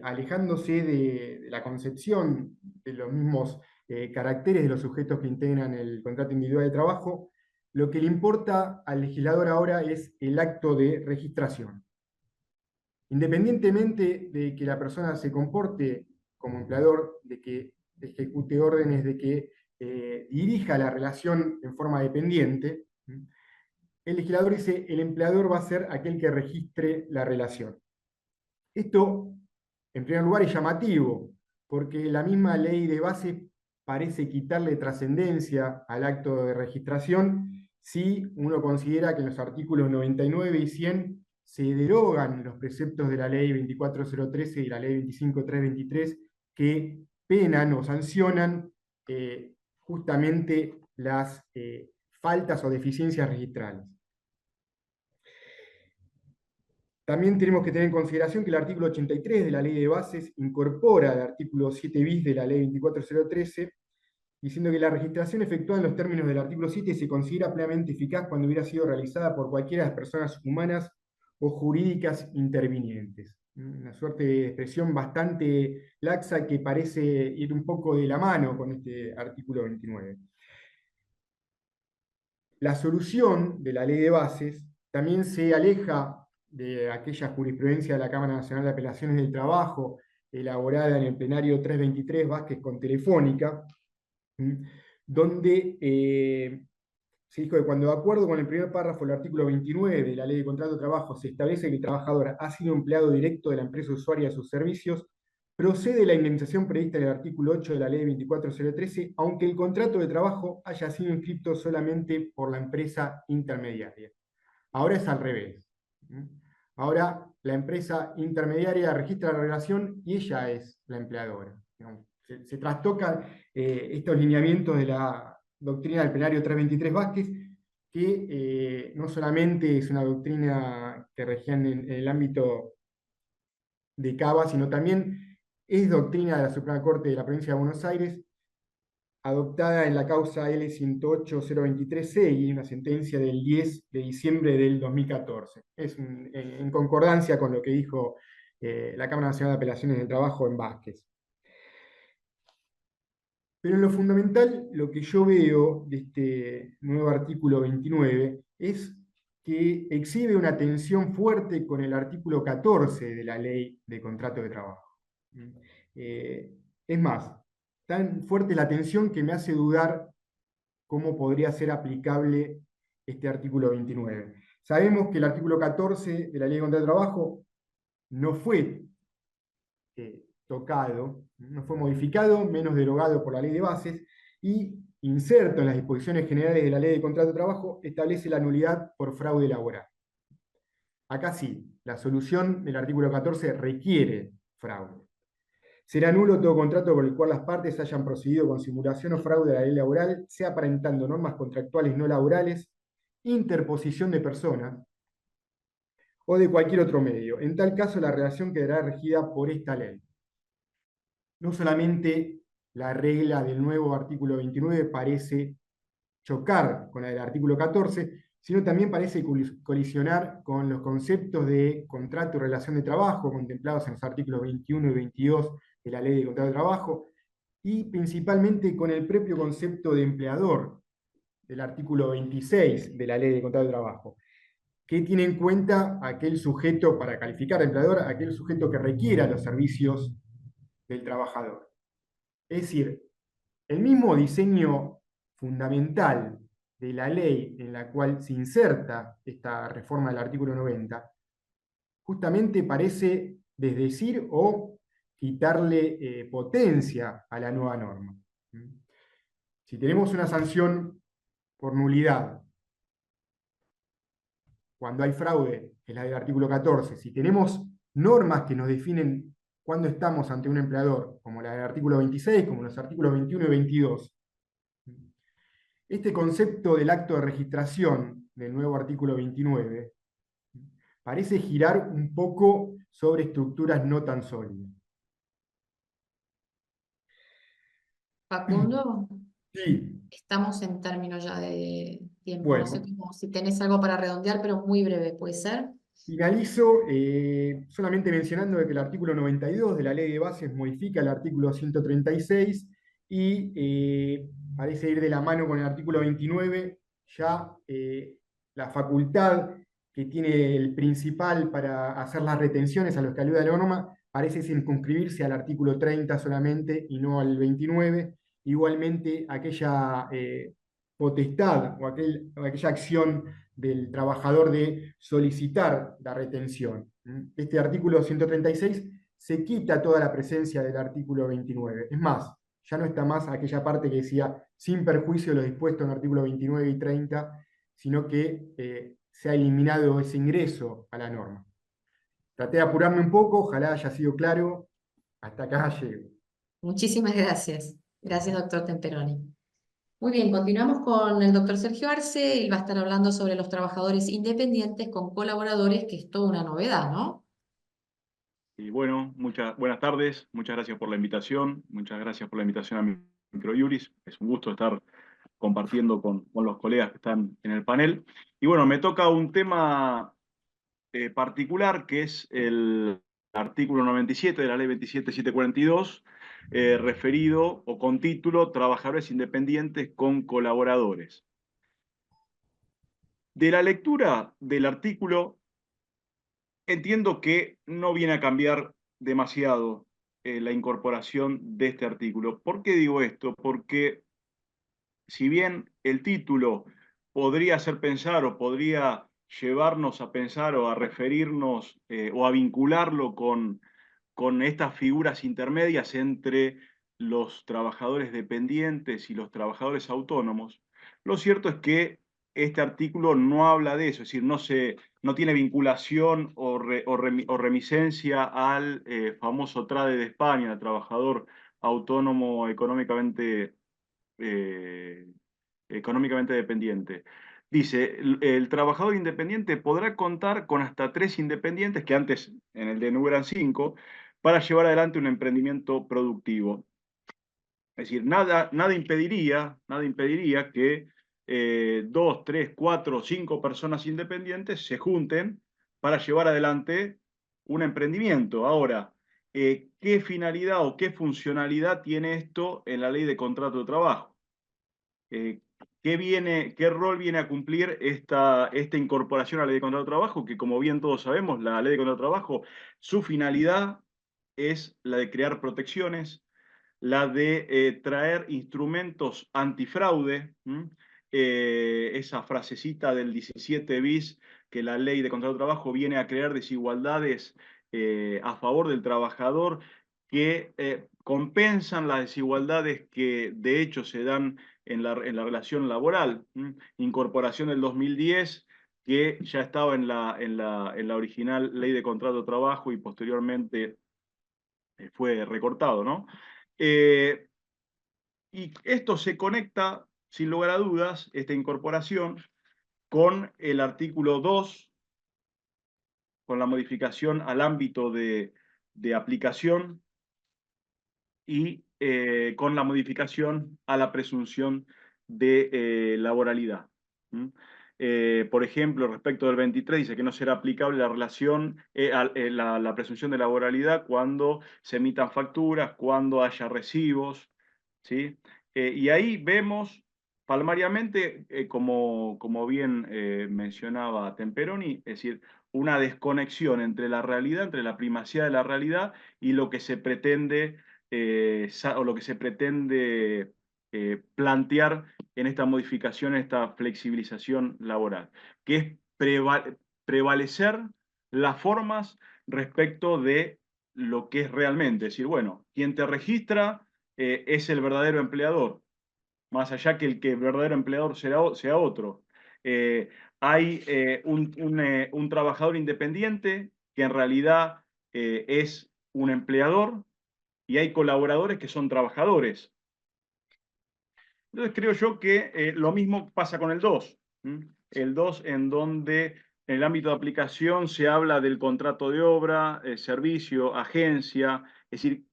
alejándose de la concepción de los mismos caracteres de los sujetos que integran el contrato individual de trabajo, lo que le importa al legislador ahora es el acto de registración. Independientemente de que la persona se comporte como empleador, de que ejecute órdenes, de que dirija la relación en forma dependiente, el legislador dice el empleador va a ser aquel que registre la relación. Esto, en primer lugar, es llamativo, porque la misma ley de base parece quitarle trascendencia al acto de registración si uno considera que en los artículos 99 y 100 se derogan los preceptos de la ley 24013 y la ley 25323 que penan o sancionan justamente las faltas o deficiencias registrales. También tenemos que tener en consideración que el artículo 83 de la ley de bases incorpora el artículo 7 bis de la ley 24013, diciendo que la registración efectuada en los términos del artículo 7 se considera plenamente eficaz cuando hubiera sido realizada por cualquiera de las personas humanas o jurídicas intervinientes. Una suerte de expresión bastante laxa que parece ir un poco de la mano con este artículo 29. La solución de la ley de bases también se aleja de aquella jurisprudencia de la Cámara Nacional de Apelaciones del Trabajo, elaborada en el plenario 323 Vázquez con Telefónica, donde se dijo que cuando, de acuerdo con el primer párrafo del artículo 29 de la Ley de Contrato de Trabajo, se establece que el trabajador ha sido empleado directo de la empresa usuaria de sus servicios, procede la indemnización prevista en el artículo 8 de la Ley 24013, aunque el contrato de trabajo haya sido inscrito solamente por la empresa intermediaria. Ahora es al revés. Ahora la empresa intermediaria registra la relación y ella es la empleadora. Se trastocan estos lineamientos de la doctrina del plenario 323 Vázquez, que no solamente es una doctrina que regía en el ámbito de Cava, sino también es doctrina de la Suprema Corte de la Provincia de Buenos Aires, adoptada en la causa L108-023C y una sentencia del 10 de diciembre del 2014. Es en concordancia con lo que dijo la Cámara Nacional de Apelaciones del Trabajo en Vázquez. Pero en lo fundamental, lo que yo veo de este nuevo artículo 29 es que exhibe una tensión fuerte con el artículo 14 de la Ley de Contrato de Trabajo. Es más, tan fuerte la tensión que me hace dudar cómo podría ser aplicable este artículo 29. Sabemos que el artículo 14 de la Ley de Contrato de Trabajo no fue tocado, no fue modificado, menos derogado por la Ley de Bases, y inserto en las disposiciones generales de la Ley de Contrato de Trabajo establece la nulidad por fraude laboral. Acá sí, la solución del artículo 14 requiere fraude. Será nulo todo contrato por el cual las partes hayan procedido con simulación o fraude a la ley laboral, sea aparentando normas contractuales no laborales, interposición de personas o de cualquier otro medio. En tal caso, la relación quedará regida por esta ley. No solamente la regla del nuevo artículo 29 parece chocar con la del artículo 14, sino también parece colisionar con los conceptos de contrato y relación de trabajo contemplados en los artículos 21 y 22 de la Ley de Contrato de Trabajo, y principalmente con el propio concepto de empleador del artículo 26 de la Ley de Contrato de Trabajo, que tiene en cuenta aquel sujeto, para calificar de empleador, aquel sujeto que requiera los servicios del trabajador. Es decir, el mismo diseño fundamental de la ley en la cual se inserta esta reforma del artículo 90, justamente parece desdecir o quitarle potencia a la nueva norma. Si tenemos una sanción por nulidad, cuando hay fraude, que es la del artículo 14, si tenemos normas que nos definen cuándo estamos ante un empleador, como la del artículo 26, como los artículos 21 y 22, este concepto del acto de registración del nuevo artículo 29 parece girar un poco sobre estructuras no tan sólidas. Facundo, Sí, estamos en términos ya de tiempo. No sé bueno, si tenés algo para redondear, pero muy breve, ¿puede ser? finalizo solamente mencionando que el artículo 92 de la Ley de Bases modifica el artículo 136 y parece ir de la mano con el artículo 29, ya la facultad que tiene el principal para hacer las retenciones a los que alude la norma parece circunscribirse al artículo 30 solamente y no al 29. Igualmente, aquella potestad o aquella acción del trabajador de solicitar la retención. Este artículo 136 se quita toda la presencia del artículo 29. Es más, ya no está más aquella parte que decía sin perjuicio de lo dispuesto en el artículo 29 y 30, sino que se ha eliminado ese ingreso a la norma. Traté de apurarme un poco, ojalá haya sido claro. Hasta acá llego. Muchísimas gracias. Gracias, doctor Temperoni. Muy bien, continuamos con el doctor Sergio Arce. Él va a estar hablando sobre los trabajadores independientes con colaboradores, que es toda una novedad, ¿no? Y bueno, buenas tardes, muchas gracias por la invitación, muchas gracias por la invitación a Microjuris. Es un gusto estar compartiendo con los colegas que están en el panel. Y bueno, me toca un tema particular, que es el artículo 97 de la ley 27742, referido o con título Trabajadores independientes con colaboradores. De la lectura del artículo, entiendo que no viene a cambiar demasiado la incorporación de este artículo. ¿Por qué digo esto? Porque si bien el título podría hacer pensar o podría llevarnos a pensar o a referirnos o a vincularlo con estas figuras intermedias entre los trabajadores dependientes y los trabajadores autónomos, lo cierto es que este artículo no habla de eso, es decir, no tiene vinculación o remisencia al famoso TRADE de España, el trabajador autónomo económicamente dependiente. Dice, el trabajador independiente podrá contar con hasta 3 independientes, que antes en el DNU eran 5, para llevar adelante un emprendimiento productivo. Es decir, nada impediría que 2, 3, 4 o 5 personas independientes se junten para llevar adelante un emprendimiento. Ahora, ¿qué finalidad o qué funcionalidad tiene esto en la ley de contrato de trabajo? ¿Qué rol viene a cumplir esta incorporación a la ley de contrato de trabajo? Que como bien todos sabemos, la ley de contrato de trabajo, su finalidad es la de crear protecciones, la de traer instrumentos antifraude, esa frasecita del 17 bis, que la ley de contrato de trabajo viene a crear desigualdades a favor del trabajador, que compensan las desigualdades que de hecho se dan en la relación laboral. Incorporación del 2010 que ya estaba en la original Ley de Contrato de Trabajo y posteriormente fue recortado, ¿no? Y esto se conecta, sin lugar a dudas, esta incorporación, con el artículo 2, con la modificación al ámbito de aplicación y con la modificación a la presunción de laboralidad. ¿Mm? Por ejemplo, respecto del 23, dice que no será aplicable la relación, la presunción de laboralidad cuando se emitan facturas, cuando haya recibos, ¿sí? Y ahí vemos palmariamente, como bien mencionaba Temperoni, es decir, una desconexión entre la realidad, entre la primacía de la realidad y lo que se pretende o lo que se pretende plantear en esta modificación, en esta flexibilización laboral, que es prevalecer las formas respecto de lo que es realmente. Es decir, bueno, quien te registra es el verdadero empleador, más allá que el verdadero empleador sea otro. Hay un trabajador independiente que en realidad es un empleador, y hay colaboradores que son trabajadores. Entonces creo yo que lo mismo pasa con el 2. El 2 en donde en el ámbito de aplicación se habla del contrato de obra, servicio, agencia. Es decir,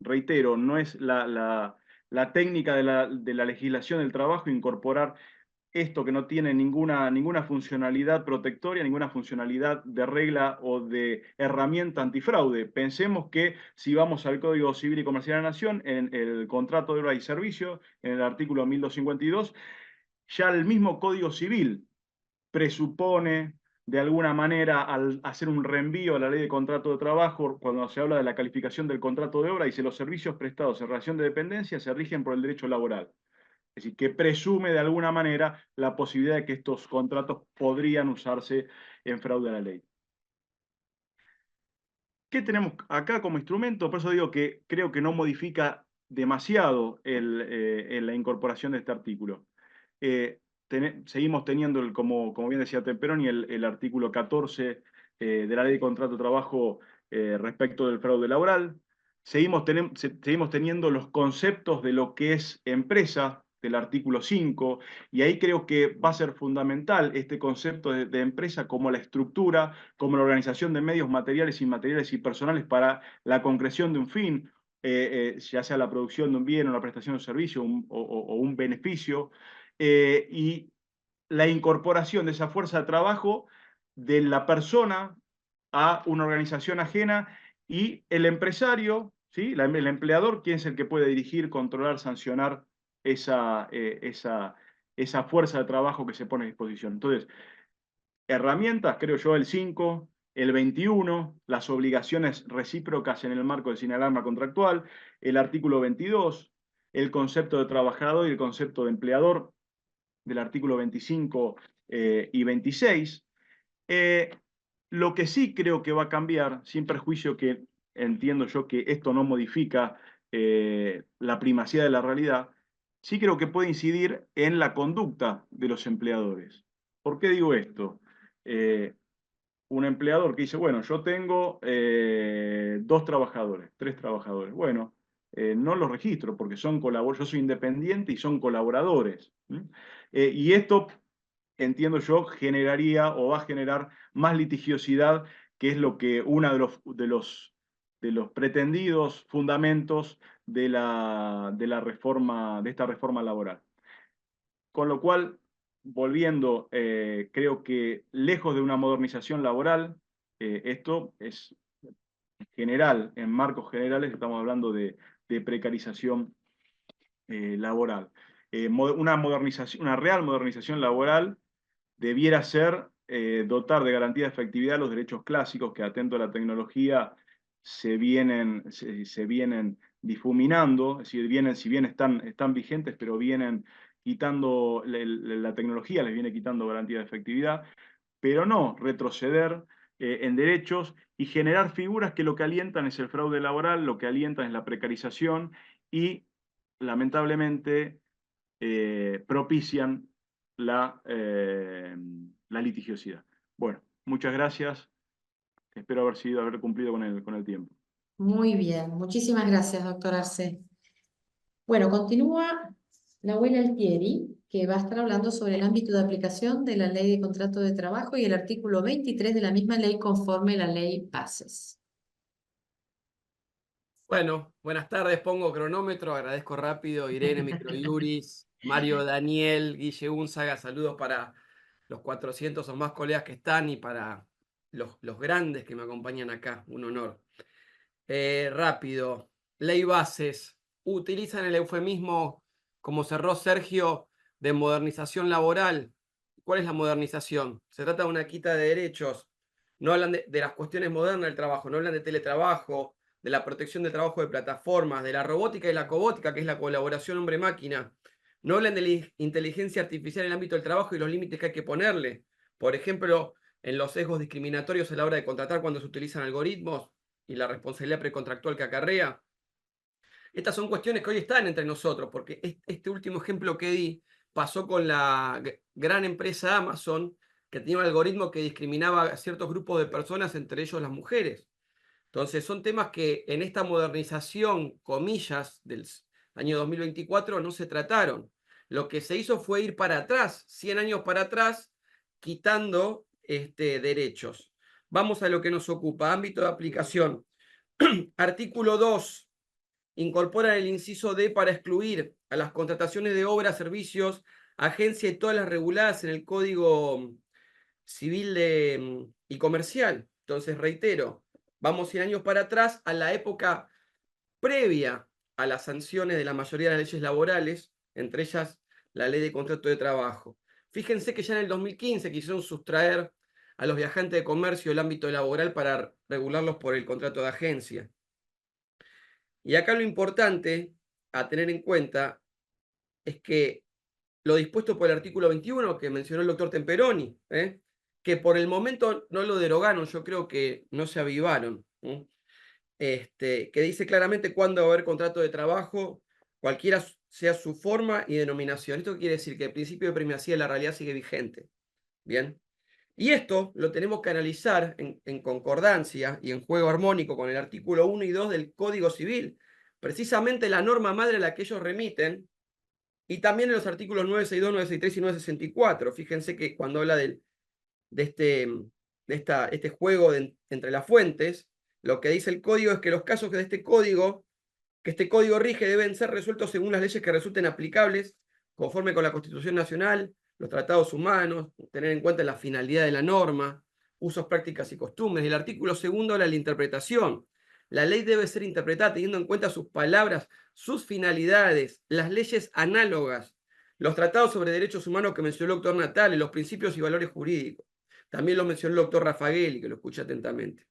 reitero, no es la técnica de la legislación del trabajo incorporar esto que no tiene ninguna funcionalidad protectoria, ninguna funcionalidad de regla o de herramienta antifraude. Pensemos que si vamos al Código Civil y Comercial de la Nación, en el contrato de obra y servicio, en el artículo 1252, ya el mismo Código Civil presupone de alguna manera, al hacer un reenvío a la ley de contrato de trabajo, cuando se habla de la calificación del contrato de obra, dice los servicios prestados en relación de dependencia se rigen por el derecho laboral. Es decir, que presume de alguna manera la posibilidad de que estos contratos podrían usarse en fraude a la ley. ¿Qué tenemos acá como instrumento? Por eso digo que creo que no modifica demasiado la incorporación de este artículo. Seguimos teniendo, como bien decía Temperoni, el artículo 14 de la Ley de Contrato de Trabajo respecto del fraude laboral. Seguimos teniendo los conceptos de lo que es empresa, del artículo 5, y ahí creo que va a ser fundamental este concepto de empresa como la estructura, como la organización de medios materiales, inmateriales y personales para la concreción de un fin, ya sea la producción de un bien o la prestación de un servicio o un beneficio, y la incorporación de esa fuerza de trabajo de la persona a una organización ajena y el empresario, ¿sí? El empleador, ¿quién es el que puede dirigir, controlar, sancionar esa fuerza de trabajo que se pone a disposición? Entonces, herramientas, creo yo, el 5, el 21, las obligaciones recíprocas en el marco del sin alarma contractual, el artículo 22, el concepto de trabajador y el concepto de empleador del artículo 25 y 26. Lo que sí creo que va a cambiar, sin perjuicio que entiendo yo que esto no modifica la primacía de la realidad, sí creo que puede incidir en la conducta de los empleadores. ¿Por qué digo esto? Un empleador que dice, bueno, yo tengo 2 trabajadores, 3 trabajadores. Bueno, no los registro porque son colaboradores, yo soy independiente y son colaboradores. Y esto, entiendo yo, generaría o va a generar más litigiosidad, que es lo que uno de los pretendidos fundamentos de esta reforma laboral. Con lo cual, volviendo, creo que lejos de una modernización laboral, esto es general, en marcos generales estamos hablando de precarización laboral. Una real modernización laboral debiera ser dotar de garantía de efectividad los derechos clásicos que, atento a la tecnología, se vienen difuminando, es decir, si bien están vigentes, pero vienen quitando, la tecnología les viene quitando garantía de efectividad, pero no retroceder en derechos y generar figuras que lo que alientan es el fraude laboral, lo que alientan es la precarización y, lamentablemente, propician la la litigiosidad. Bueno, muchas gracias. Espero haber cumplido con el tiempo. Muy bien, muchísimas gracias, doctor Arce. Bueno, continúa Nahuel Altieri, que va a estar hablando sobre el ámbito de aplicación de la Ley de Contrato de Trabajo y el artículo 23 de la misma ley conforme la ley Bases. Bueno, buenas tardes, pongo cronómetro, agradezco rápido, Irene Microiuris, Mario Daniel, Guille Unzaga, saludos para los 400 o más colegas que están y para los grandes que me acompañan acá, un honor. Rápido, ley Bases, utilizan el eufemismo, como cerró Sergio, de modernización laboral. ¿Cuál es la modernización? Se trata de una quita de derechos, no hablan de las cuestiones modernas del trabajo, no hablan de teletrabajo, de la protección del trabajo de plataformas, de la robótica y la cobótica, que es la colaboración hombre-máquina. No hablan de la inteligencia artificial en el ámbito del trabajo y los límites que hay que ponerle. Por ejemplo, en los sesgos discriminatorios a la hora de contratar cuando se utilizan algoritmos y la responsabilidad precontractual que acarrea. Estas son cuestiones que hoy están entre nosotros, porque este último ejemplo que di pasó con la gran empresa Amazon, que tenía un algoritmo que discriminaba a ciertos grupos de personas, entre ellos las mujeres. Entonces, son temas que en esta modernización, comillas, del año 2024 no se trataron. Lo que se hizo fue ir para atrás, 100 años para atrás, quitando derechos. Vamos a lo que nos ocupa, ámbito de aplicación. Artículo 2. Incorpora el inciso D para excluir a las contrataciones de obras, servicios, agencia y todas las reguladas en el Código Civil y Comercial. Entonces, reitero, vamos 100 años para atrás a la época previa a las sanciones de la mayoría de las leyes laborales, entre ellas la Ley de Contrato de Trabajo. Fíjense que ya en el 2015 quisieron sustraer a los viajantes de comercio del ámbito laboral para regularlos por el contrato de agencia. Y acá lo importante a tener en cuenta es que lo dispuesto por el artículo 21 que mencionó el doctor Temperoni, que por el momento no lo derogaron, yo creo que no se avivaron, que dice claramente cuándo va a haber contrato de trabajo, cualquiera sea su forma y denominación. ¿Esto quiere decir? Que el principio de primacía de la realidad sigue vigente. Bien. Y esto lo tenemos que analizar en concordancia y en juego armónico con el artículo 1 y 2 del Código Civil, precisamente la norma madre a la que ellos remiten, y también en los artículos 962, 963 y 964. Fíjense que cuando habla de este juego entre las fuentes, lo que dice el código es que los casos que este código rige deben ser resueltos según las leyes que resulten aplicables, conforme con la Constitución Nacional, los tratados humanos, tener en cuenta la finalidad de la norma, usos, prácticas y costumbres. El artículo 2 habla de la interpretación. La ley debe ser interpretada teniendo en cuenta sus palabras, sus finalidades, las leyes análogas, los tratados sobre derechos humanos que mencionó el doctor Natale, los principios y valores jurídicos. También lo mencionó el doctor Raffagelli, que lo escuché atentamente.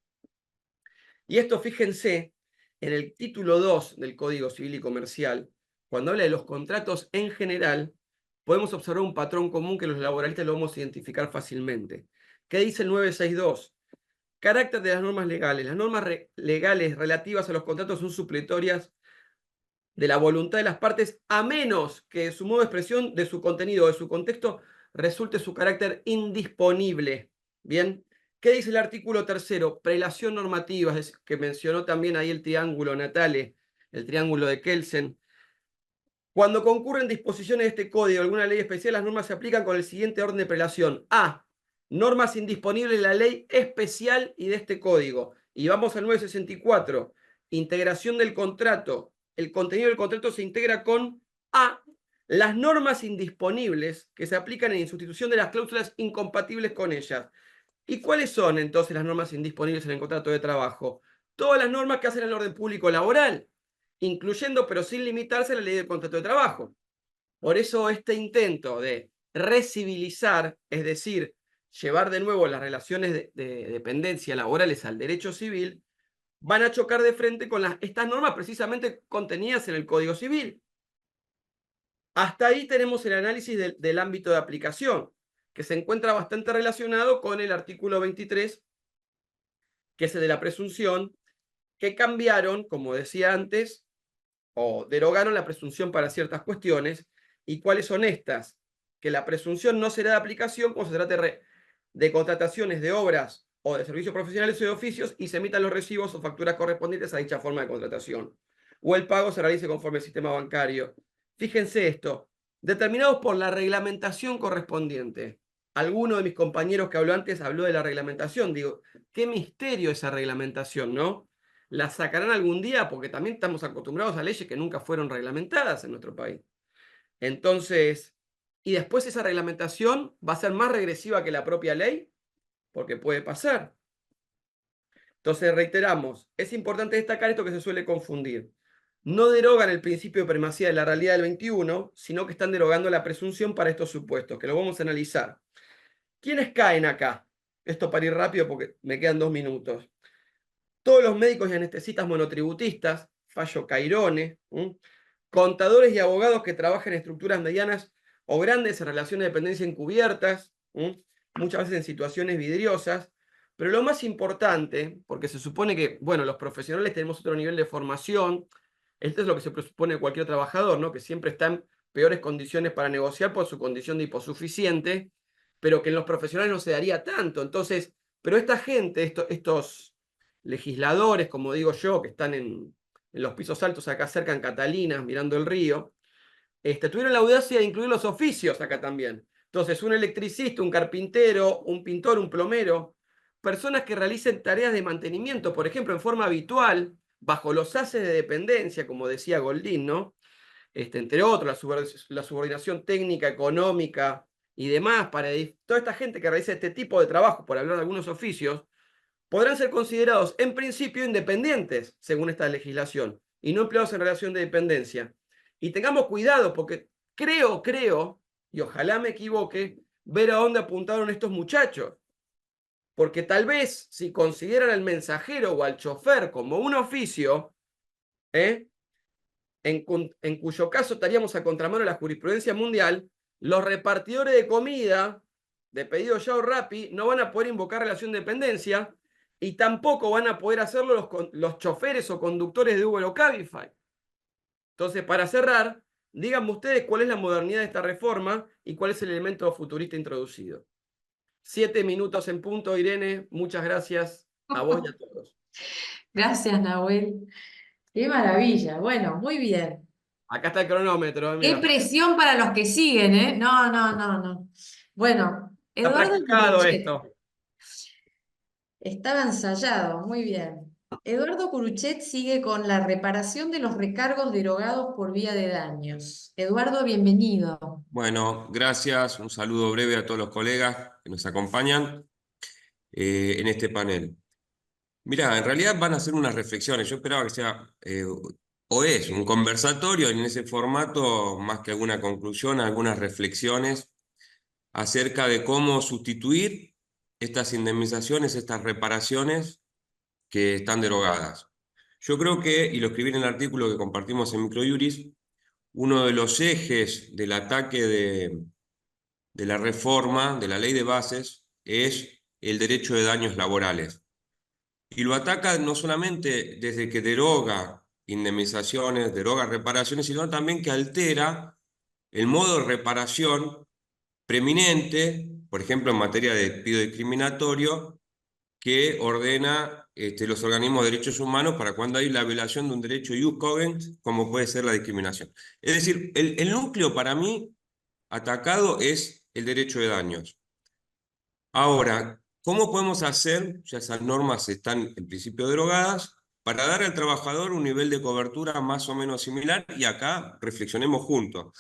Y esto, fíjense, en el título 2 del Código Civil y Comercial, cuando habla de los contratos en general, podemos observar un patrón común que los laboralistas lo vamos a identificar fácilmente. ¿Qué dice el 962? Carácter de las normas legales. Las normas legales relativas a los contratos son supletorias de la voluntad de las partes, a menos que de su modo de expresión, de su contenido o de su contexto, resulte su carácter indisponible. Bien. ¿Qué dice el artículo 3? Prelación normativa, que mencionó también ahí el triángulo Natale, el triángulo de Kelsen. Cuando concurren disposiciones de este código o alguna ley especial, las normas se aplican con el siguiente orden de prelación. A. Normas indisponibles de la ley especial y de este código. Y vamos al 964. Integración del contrato. El contenido del contrato se integra con A. Las normas indisponibles que se aplican en sustitución de las cláusulas incompatibles con ellas. ¿Y cuáles son entonces las normas indisponibles en el contrato de trabajo? Todas las normas que hacen el orden público laboral, incluyendo pero sin limitarse a la ley del contrato de trabajo. Por eso este intento de recivilizar, es decir, llevar de nuevo las relaciones de dependencia laborales al derecho civil, van a chocar de frente con estas normas precisamente contenidas en el Código Civil. Hasta ahí tenemos el análisis del ámbito de aplicación, que se encuentra bastante relacionado con el artículo 23, que es el de la presunción, que cambiaron, como decía antes, o derogaron la presunción para ciertas cuestiones. ¿Y cuáles son estas? Que la presunción no será de aplicación cuando se trate de contrataciones de obras o de servicios profesionales o de oficios y se emitan los recibos o facturas correspondientes a dicha forma de contratación. O el pago se realice conforme al sistema bancario. Fíjense esto, determinados por la reglamentación correspondiente. Alguno de mis compañeros que habló antes habló de la reglamentación. Digo, qué misterio esa reglamentación, ¿no? ¿La sacarán algún día? Porque también estamos acostumbrados a leyes que nunca fueron reglamentadas en nuestro país. Entonces, y después esa reglamentación va a ser más regresiva que la propia ley, porque puede pasar. Entonces, reiteramos, es importante destacar esto que se suele confundir. No derogan el principio de primacía de la realidad del 21, sino que están derogando la presunción para estos supuestos, que lo vamos a analizar. ¿Quiénes caen acá? Esto para ir rápido porque me quedan 2 minutos. Todos los médicos y anestesistas monotributistas, fallo Cairone, contadores y abogados que trabajan en estructuras medianas o grandes en relación de dependencia encubiertas, muchas veces en situaciones vidriosas, pero lo más importante, porque se supone que, bueno, los profesionales tenemos otro nivel de formación, esto es lo que se presupone de cualquier trabajador, ¿no? Que siempre está en peores condiciones para negociar por su condición de hiposuficiente, pero que en los profesionales no se daría tanto. Entonces, pero esta gente, estos legisladores, como digo yo, que están en los pisos altos acá cerca en Catalinas, mirando el río, tuvieron la audacia de incluir los oficios acá también. Entonces, un electricista, un carpintero, un pintor, un plomero, personas que realicen tareas de mantenimiento, por ejemplo, en forma habitual, bajo los haces de dependencia, como decía Goldín, ¿no? Entre otros, la subordinación técnica, económica y demás, para toda esta gente que realiza este tipo de trabajo, por hablar de algunos oficios, podrán ser considerados en principio independientes, según esta legislación, y no empleados en relación de dependencia. Y tengamos cuidado, porque creo, y ojalá me equivoque, ver a dónde apuntaron estos muchachos. Porque tal vez si consideran al mensajero o al chofer como un oficio, en cuyo caso estaríamos a contramano de la jurisprudencia mundial, los repartidores de comida, de pedido ya o Rappi, no van a poder invocar relación de dependencia y tampoco van a poder hacerlo los choferes o conductores de Uber o Cabify. Entonces, para cerrar, díganme ustedes cuál es la modernidad de esta reforma y cuál es el elemento futurista introducido. 7 minutos en punto, Irene. Muchas gracias a vos y a todos. Gracias, Nahuel. Qué maravilla. Bueno, muy bien. Acá está el cronómetro. Qué Mira. presión para los que siguen, ¿eh? No. Bueno, Está Eduardo practicado Curuchet. esto. Estaba ensayado, muy bien. Eduardo Curuchet sigue con la reparación de los recargos derogados por vía de daños. Eduardo, bienvenido. Bueno, gracias. Un saludo breve a todos los colegas que nos acompañan en este panel. Mirá, en realidad van a ser unas reflexiones. Yo esperaba que sea, o es, un conversatorio en ese formato, más que alguna conclusión, algunas reflexiones acerca de cómo sustituir estas indemnizaciones, estas reparaciones que están derogadas. Yo creo que, y lo escribí en el artículo que compartimos en Microjuris, uno de los ejes del ataque de la reforma, de la ley de bases, es el derecho de daños laborales. Y lo ataca no solamente desde que deroga indemnizaciones, deroga reparaciones, sino también que altera el modo de reparación preeminente, por ejemplo, en materia de despido discriminatorio, que ordena los organismos de derechos humanos para cuando hay la violación de un derecho ius cogens, como puede ser la discriminación. Es decir, el núcleo para mí atacado es el derecho de daños. Ahora, ¿cómo podemos hacer, ya esas normas están en principio derogadas, para dar al trabajador un nivel de cobertura más o menos similar? Y acá reflexionemos juntos.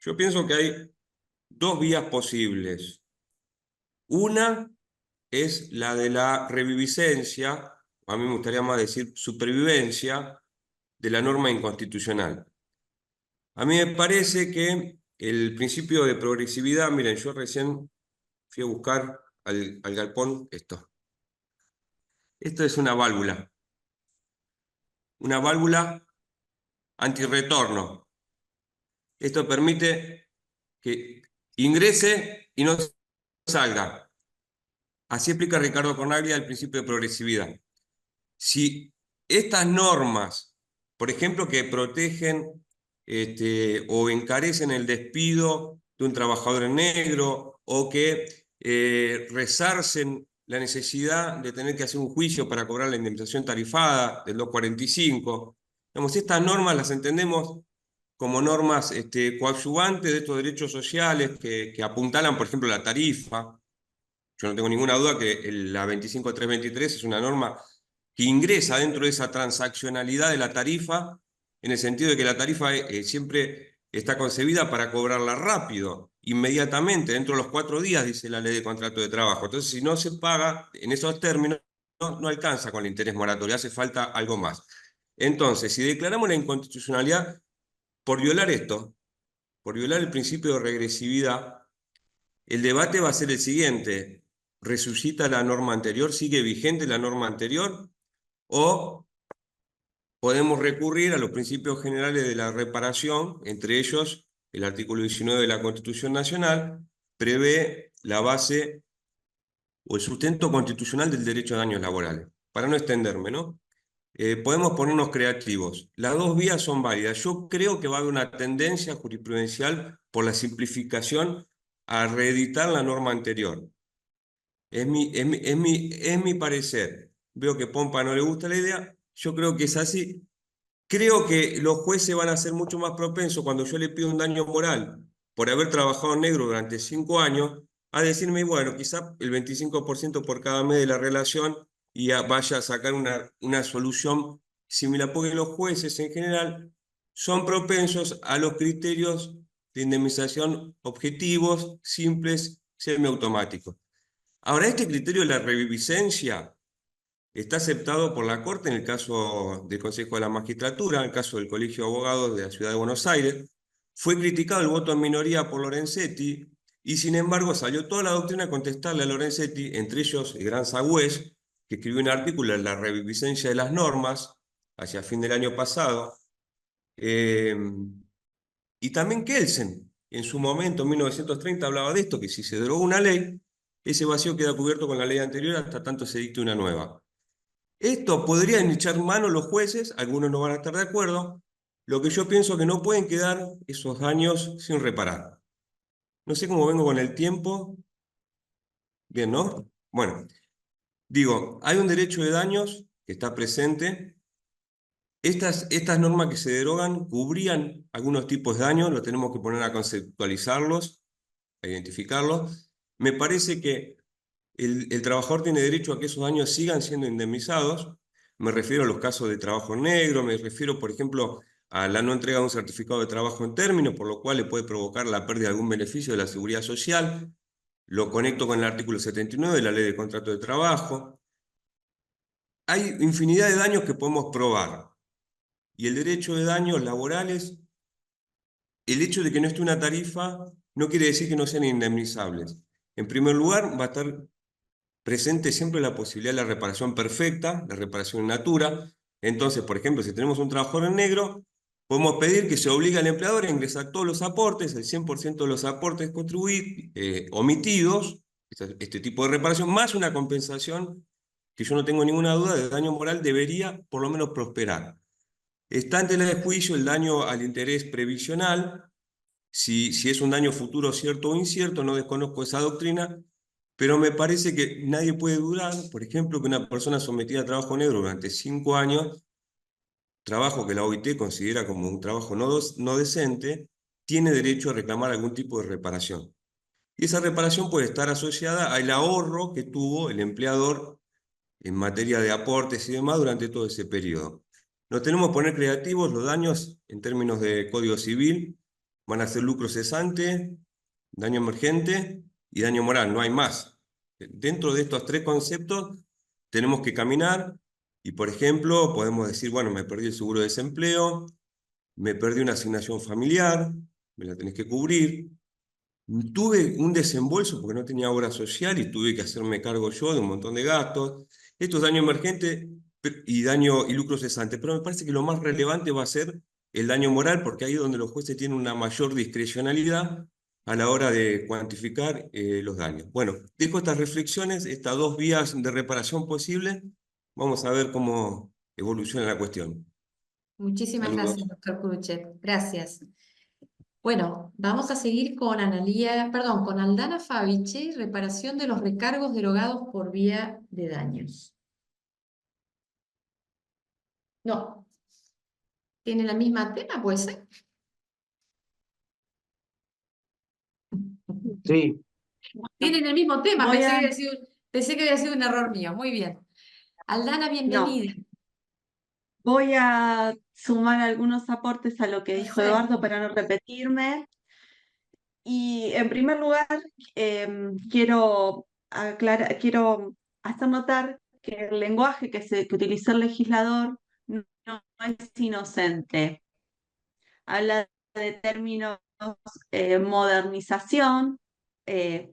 Yo pienso que hay 2 vías posibles. Una es la de la reviviscencia, a mí me gustaría más decir supervivencia, de la norma inconstitucional. A mí me parece que el principio de progresividad, miren, yo recién fui a buscar al galpón esto. Esto es una válvula antirretorno. Esto permite que ingrese y no salga. Así explica Ricardo Cornaglia el principio de progresividad. Si estas normas, por ejemplo, que protegen o encarecen el despido de un trabajador en negro, o que resarcen la necesidad de tener que hacer un juicio para cobrar la indemnización tarifada del 245. Digamos, estas normas las entendemos como normas coadyuvantes de estos derechos sociales que apuntalan, por ejemplo, la tarifa. Yo no tengo ninguna duda que la 25323 es una norma que ingresa dentro de esa transaccionalidad de la tarifa, en el sentido de que la tarifa siempre está concebida para cobrarla rápido, inmediatamente, dentro de los 4 días, dice la ley de contrato de trabajo. Entonces, si no se paga en esos términos, no alcanza con el interés moratorio, hace falta algo más. Entonces, si declaramos la inconstitucionalidad por violar esto, por violar el principio de regresividad, el debate va a ser el siguiente: ¿resucita la norma anterior? ¿Sigue vigente la norma anterior? ¿O podemos recurrir a los principios generales de la reparación? Entre ellos, el artículo 19 de la Constitución Nacional prevé la base o el sustento constitucional del derecho a daños laborales. Para no extenderme, ¿no? Podemos ponernos creativos. Las dos vías son válidas. Yo creo que va a haber una tendencia jurisprudencial por la simplificación a reeditar la norma anterior. Es mi parecer. Veo que Pompa no le gusta la idea. Yo creo que es así. Creo que los jueces van a ser mucho más propensos cuando yo le pido un daño moral por haber trabajado en negro durante 5 años, a decirme, bueno, quizá el 25% por cada mes de la relación y vaya a sacar una solución similar, porque los jueces en general son propensos a los criterios de indemnización objetivos, simples, semiautomáticos. Ahora, este criterio de la reviviscencia está aceptado por la Corte en el caso del Consejo de la Magistratura, en el caso del Colegio de Abogados de la Ciudad de Buenos Aires. Fue criticado el voto en minoría por Lorenzetti, y sin embargo salió toda la doctrina a contestarle a Lorenzetti, entre ellos el gran Sagüez, que escribió un artículo en la reviviscencia de las normas hacia fin del año pasado, y también Kelsen, en su momento, en 1930, hablaba de esto, que si se deroga una ley, ese vacío queda cubierto con la ley anterior hasta tanto se dicte una nueva. Esto podrían echar mano los jueces, algunos no van a estar de acuerdo. Lo que yo pienso que no pueden quedar esos daños sin reparar. No sé cómo vengo con el tiempo. Bien, ¿no? Bueno, digo, hay un derecho de daños que está presente. Estas normas que se derogan cubrían algunos tipos de daños, lo tenemos que poner a conceptualizarlos, a identificarlos. Me parece que el trabajador tiene derecho a que esos daños sigan siendo indemnizados. Me refiero a los casos de trabajo negro, me refiero, por ejemplo, a la no entrega de un certificado de trabajo en términos, por lo cual le puede provocar la pérdida de algún beneficio de la seguridad social. Lo conecto con el artículo 79 de la Ley de Contrato de Trabajo. Hay infinidad de daños que podemos probar. Y el derecho de daños laborales, el hecho de que no esté una tarifa, no quiere decir que no sean indemnizables. En primer lugar, va a estar presente siempre la posibilidad de la reparación perfecta, la reparación en natura. Entonces, por ejemplo, si tenemos un trabajador en negro, podemos pedir que se obligue al empleador a ingresar todos los aportes, el 100% de los aportes omitidos, este tipo de reparación, más una compensación que yo no tengo ninguna duda de daño moral debería por lo menos prosperar. Está en tela de juicio el daño al interés previsional, si es un daño futuro cierto o incierto, no desconozco esa doctrina, pero me parece que nadie puede dudar, por ejemplo, que una persona sometida a trabajo negro durante 5 años, trabajo que la OIT considera como un trabajo no decente, tiene derecho a reclamar algún tipo de reparación. Y esa reparación puede estar asociada al ahorro que tuvo el empleador en materia de aportes y demás durante todo ese periodo. Nos tenemos que poner creativos. Los daños en términos de Código Civil van a ser lucro cesante, daño emergente y daño moral, no hay más. Dentro de estos 3 conceptos tenemos que caminar y, por ejemplo, podemos decir, bueno, me perdí el seguro de desempleo, me perdí una asignación familiar, me la tenés que cubrir, tuve un desembolso porque no tenía obra social y tuve que hacerme cargo yo de un montón de gastos. Esto es daño emergente y lucro cesante, pero me parece que lo más relevante va a ser el daño moral, porque ahí es donde los jueces tienen una mayor discrecionalidad a la hora de cuantificar los daños. Bueno, dejo estas reflexiones, estas 2 vías de reparación posibles. Vamos a ver cómo evoluciona la cuestión. Muchísimas Saludos. gracias, doctor Cruchet. Gracias. Bueno, vamos a seguir con con Aldana Faviche, reparación de los recargos derogados por vía de daños. No, ¿tiene la misma tema, puede ser? Sí, Tienen el mismo tema, Voy a, pensé que había sido un error mío. Muy bien. Aldana, no, bienvenida. voy a sumar algunos aportes a lo que dijo Eduardo Perfecto. para no repetirme. Y en primer lugar, quiero quiero hacer notar que el lenguaje que utilizó el legislador no es inocente. Habla de términos modernización,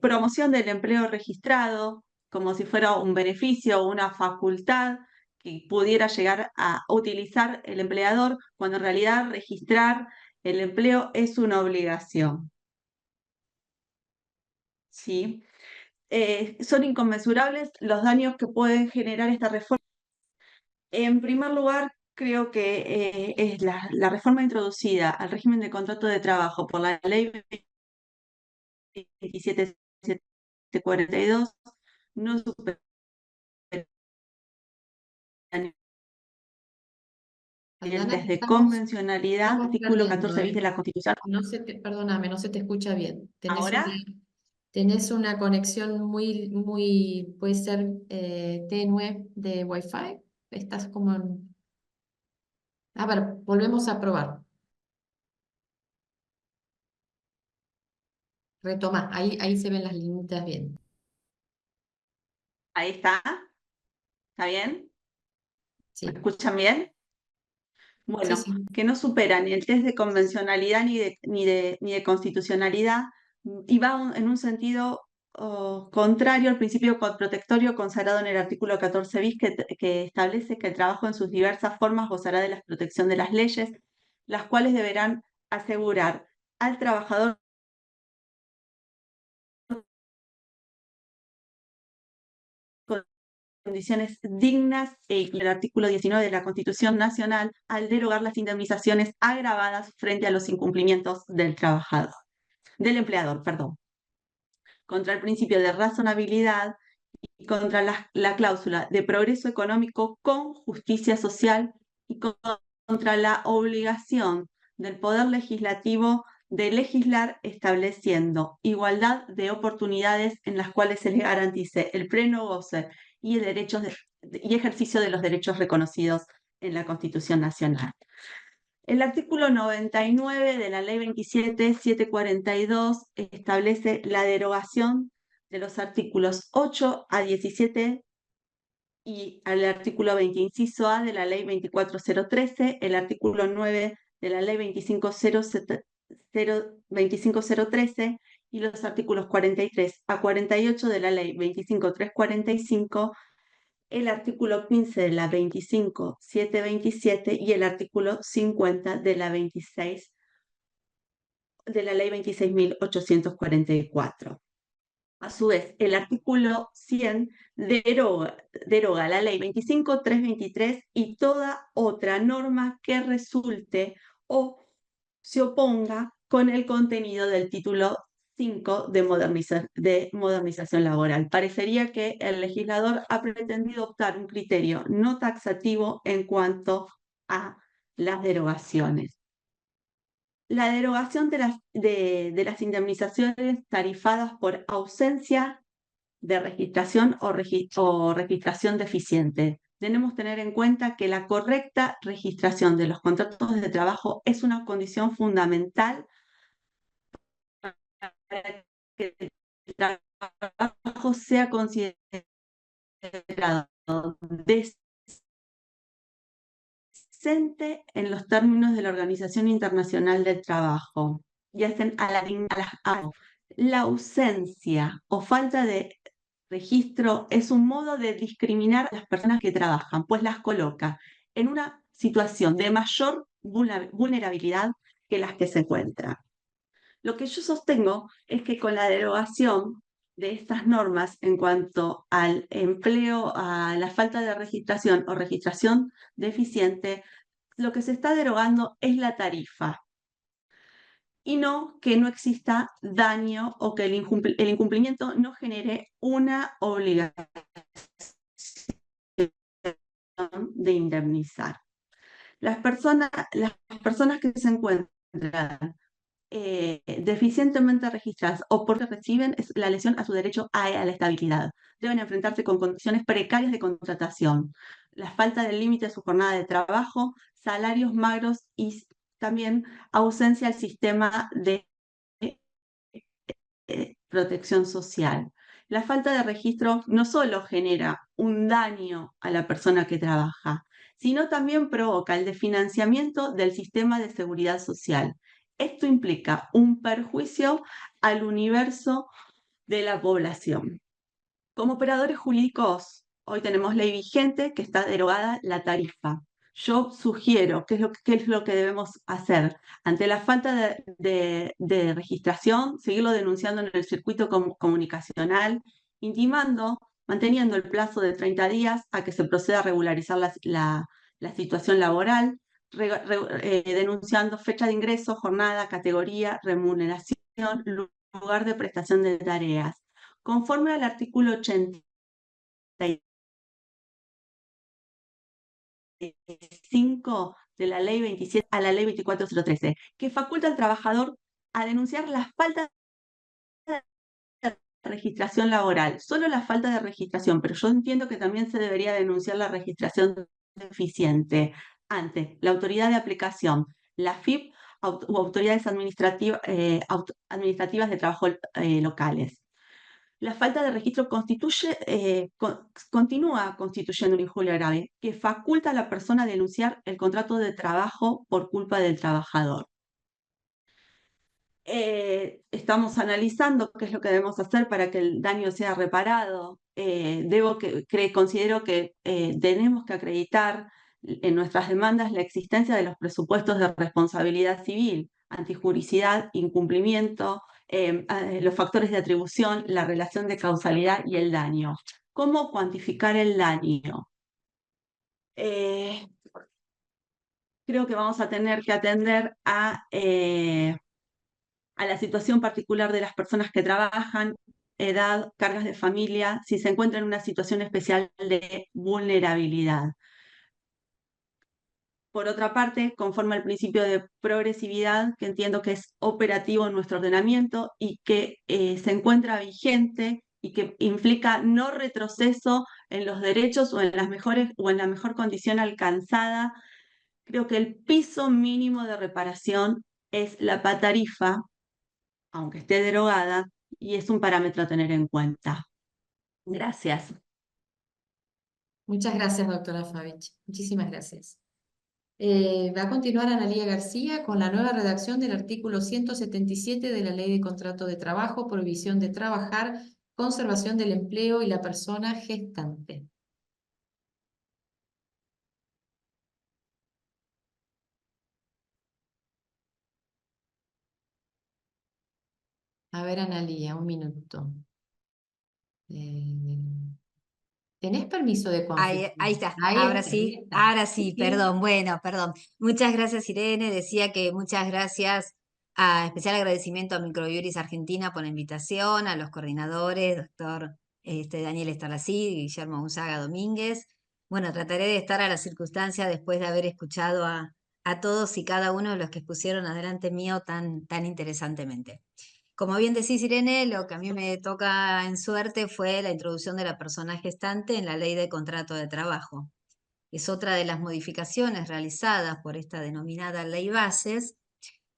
promoción del empleo registrado, como si fuera un beneficio o una facultad que pudiera llegar a utilizar el empleador, cuando en realidad registrar el empleo es una obligación. ¿Sí? Son inconmensurables los daños que pueden generar esta reforma. En primer lugar, creo que es la reforma introducida al régimen de contrato de trabajo por la ley 27742 no supera Aldana, niveles de convencionalidad, estamos artículo perdiendo, 14 bis de la Constitución. Perdóname, no se te escucha bien. Ahora, Tenés una conexión puede ser tenue de Wi-Fi. Estás como en... A ver, volvemos a probar. Retoma, ahí se ven las líneas bien. ahí está. ¿Está bien? ¿Me Sí, escuchan bien? sí, Bueno, sí. que no supera ni el test de convencionalidad ni de constitucionalidad, y va en un sentido contrario al principio protectorio consagrado en el artículo 14 bis, que establece que el trabajo en sus diversas formas gozará de la protección de las leyes, las cuales deberán asegurar al trabajador condiciones dignas, el artículo 19 de la Constitución Nacional, al derogar las indemnizaciones agravadas frente a los incumplimientos del empleador, perdón, contra el principio de razonabilidad y contra la cláusula de progreso económico con justicia social y contra la obligación del Poder Legislativo de legislar estableciendo igualdad de oportunidades en las cuales se le garantice el pleno goce y ejercicio de los derechos reconocidos en la Constitución Nacional. El artículo 99 de la Ley 27.742 establece la derogación de los artículos 8 a 17 y al artículo 20, inciso A de la Ley 24.013, el artículo 9 de la Ley 25.013 y los artículos 43 a 48 de la Ley 25.345, el artículo 15 de la 25.727 y el artículo 50 de la Ley 26.844. A su vez, el artículo 100 deroga la Ley 25.323 y toda otra norma que resulte o se oponga con el contenido del título 5 de modernización laboral. Parecería que el legislador ha pretendido optar un criterio no taxativo en cuanto a las derogaciones. La derogación de las indemnizaciones tarifadas por ausencia de registración o registración deficiente. Debemos tener en cuenta que la correcta registración de los contratos de trabajo es una condición fundamental para que el trabajo sea considerado decente en los términos de la Organización Internacional del Trabajo y hacen la ausencia o falta de registro es un modo de discriminar a las personas que trabajan, pues las coloca en una situación de mayor vulnerabilidad que las que se encuentran. Lo que yo sostengo es que con la derogación de estas normas en cuanto al empleo, a la falta de registración o registración deficiente, lo que se está derogando es la tarifa. y no que no exista daño o que el incumplimiento no genere una obligación de indemnizar. Las personas que se encuentran deficientemente registradas o porque reciben la lesión a su derecho a la estabilidad. Deben enfrentarse con condiciones precarias de contratación, la falta del límite de su jornada de trabajo, salarios magros y también ausencia al sistema de protección social. La falta de registro no solo genera un daño a la persona que trabaja, sino también provoca el desfinanciamiento del sistema de seguridad social. Esto implica un perjuicio al universo de la población. Como operadores jurídicos, hoy tenemos ley vigente que está derogada la tarifa. Yo sugiero, ¿qué es lo que debemos hacer? Ante la falta de registración, seguirlo denunciando en el circuito comunicacional, intimando, manteniendo el plazo de 30 días a que se proceda a regularizar la situación laboral, denunciando fecha de ingreso, jornada, categoría, remuneración, lugar de prestación de tareas. Conforme al artículo 85 de la ley 27 a la ley 24013, que faculta al trabajador a denunciar la falta de registración laboral, solo la falta de registración, pero yo entiendo que también se debería denunciar la registración deficiente ante la autoridad de aplicación, la FIP u autoridades administrativas de trabajo locales. La falta de registro continúa constituyendo una injuria grave que faculta a la persona a denunciar el contrato de trabajo por culpa del trabajador. Estamos analizando qué es lo que debemos hacer para que el daño sea reparado. Considero que tenemos que acreditar en nuestras demandas la existencia de los presupuestos de responsabilidad civil, antijuricidad, incumplimiento, los factores de atribución, la relación de causalidad y el daño. ¿Cómo cuantificar el daño? Creo que vamos a tener que atender a la situación particular de las personas que trabajan, edad, cargas de familia, si se encuentran en una situación especial de vulnerabilidad. Por otra parte, conforme al principio de progresividad, que entiendo que es operativo en nuestro ordenamiento y que se encuentra vigente y que implica no retroceso en los derechos o en la mejor condición alcanzada, creo que el piso mínimo de reparación es la patarifa, aunque esté derogada, y es un parámetro a tener en cuenta. Gracias. Muchas gracias, doctora Favich. Muchísimas gracias. Va a continuar Analía García con la nueva redacción del artículo 177 de la Ley de Contrato de Trabajo, prohibición de trabajar, conservación del empleo y la persona gestante. A ver, Analía, un minuto. ¿Tenés permiso de Ahí está, ahora sí, Sí. perdón, perdón. Muchas gracias, Irene. Decía que muchas gracias, especial agradecimiento a Microjuris Argentina por la invitación, a los coordinadores, doctor Daniel Estarlací, Guillermo Unzaga Domínguez. Bueno, trataré de estar a la circunstancia después de haber escuchado a todos y cada uno de los que expusieron adelante mío tan interesantemente. Como bien decís, Irene, lo que a mí me toca en suerte fue la introducción de la persona gestante en la Ley de Contrato de Trabajo. Es otra de las modificaciones realizadas por esta denominada Ley Bases,